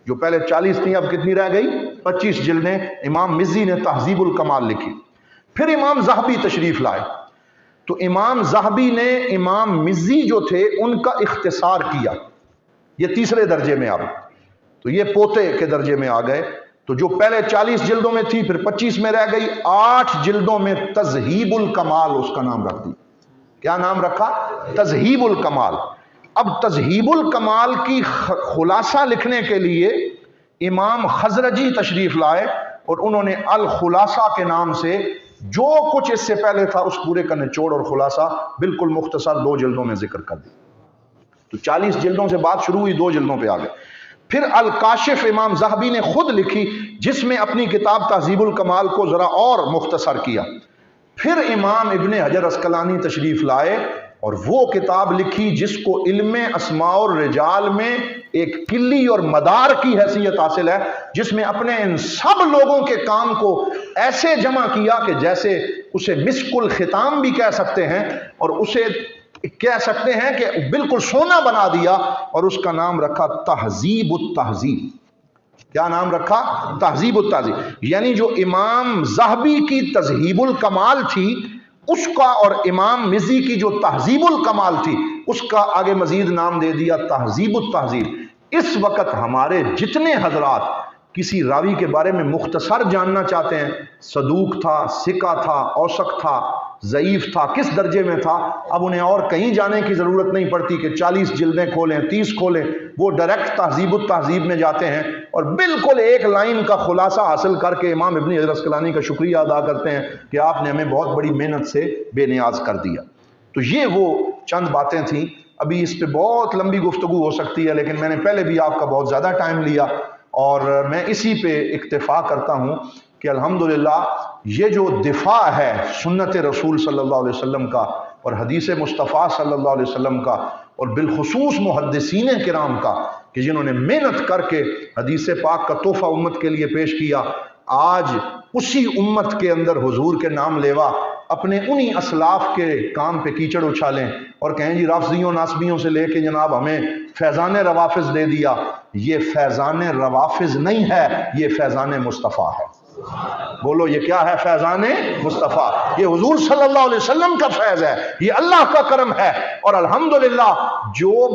جو پہلے 40 تھیں اب کتنی رہ گئی؟ 25 جلدیں امام مزی نے تہذیب الکمال لکھی۔ پھر امام ذہبی تشریف لائے تو امام ذہبی نے امام مزی جو تھے ان کا اختصار کیا، یہ تیسرے درجے میں آ گئے، تو یہ پوتے کے درجے میں آ گئے۔ تو جو پہلے 40 جلدوں میں تھی پھر 25 میں رہ گئی، 8 جلدوں میں تذہیب الکمال اس کا نام رکھ دی۔ کیا نام رکھا؟ تذہیب الکمال۔ اب تذہیب الکمال کی خلاصہ لکھنے کے لیے امام خزرجی تشریف لائے اور انہوں نے الخلاصہ کے نام سے جو کچھ اس سے پہلے تھا اس پورے کا نچوڑ اور خلاصہ بالکل مختصر 2 جلدوں میں ذکر کر دی۔ تو 40 جلدوں سے بات شروع ہوئی، 2 جلدوں پہ آ گئے۔ پھر الکاشف امام ذہبی نے خود لکھی جس میں اپنی کتاب تہذیب الکمال کو ذرا اور مختصر کیا۔ پھر امام ابن حجر عسقلانی تشریف لائے اور وہ کتاب لکھی جس کو علم اسماء الرجال میں ایک کلی اور مدار کی حیثیت حاصل ہے، جس میں اپنے ان سب لوگوں کے کام کو ایسے جمع کیا کہ جیسے اسے مسک الختام بھی کہہ سکتے ہیں، اور اسے کہہ سکتے ہیں کہ بالکل سونا بنا دیا، اور اس کا نام رکھا تہذیب التہذیب۔ کیا نام رکھا؟ تہذیب التہذیب۔ یعنی جو امام ذہبی کی تذہیب الکمال تھی اس کا، اور امام مزی کی جو تہذیب الکمال تھی اس کا آگے مزید نام دے دیا تہذیب التہذیب۔ اس وقت ہمارے جتنے حضرات کسی راوی کے بارے میں مختصر جاننا چاہتے ہیں، صدوق تھا، ثقہ تھا، اوثق تھا، ضعیف تھا، کس درجے میں تھا، اب انہیں اور کہیں جانے کی ضرورت نہیں پڑتی کہ 40 جلدیں کھولیں، 30 کھولیں، وہ ڈائریکٹ تہذیب التہذیب میں جاتے ہیں اور بالکل ایک لائن کا خلاصہ حاصل کر کے امام ابن حجر عسقلانی کا شکریہ ادا کرتے ہیں کہ آپ نے ہمیں بہت بڑی محنت سے بے نیاز کر دیا۔ تو یہ وہ چند باتیں تھیں، ابھی اس پہ بہت لمبی گفتگو ہو سکتی ہے، لیکن میں نے پہلے بھی آپ کا بہت زیادہ ٹائم لیا، اور میں اسی پہ اکتفا کرتا ہوں کہ الحمدللہ یہ جو دفاع ہے سنت رسول صلی اللہ علیہ وسلم کا اور حدیث مصطفیٰ صلی اللہ علیہ وسلم کا، اور بالخصوص محدثین کرام کا کہ جنہوں نے محنت کر کے حدیث پاک کا تحفہ امت کے لیے پیش کیا، آج اسی امت کے اندر حضور کے نام لیوا اپنے انہی اسلاف کے کام پہ کیچڑ اچھالیں اور کہیں جی رافضیوں ناسبیوں سے لے کے جناب ہمیں فیضان روافظ دے دیا۔ یہ فیضان روافظ نہیں ہے، یہ فیضان مصطفیٰ ہے۔ بولو یہ کیا ہے؟ فیضان مصطفیٰ۔ یہ حضور صلی اللہ علیہ وسلم کا فیض ہے، یہ اللہ کا کرم ہے، اور الحمدللہ جو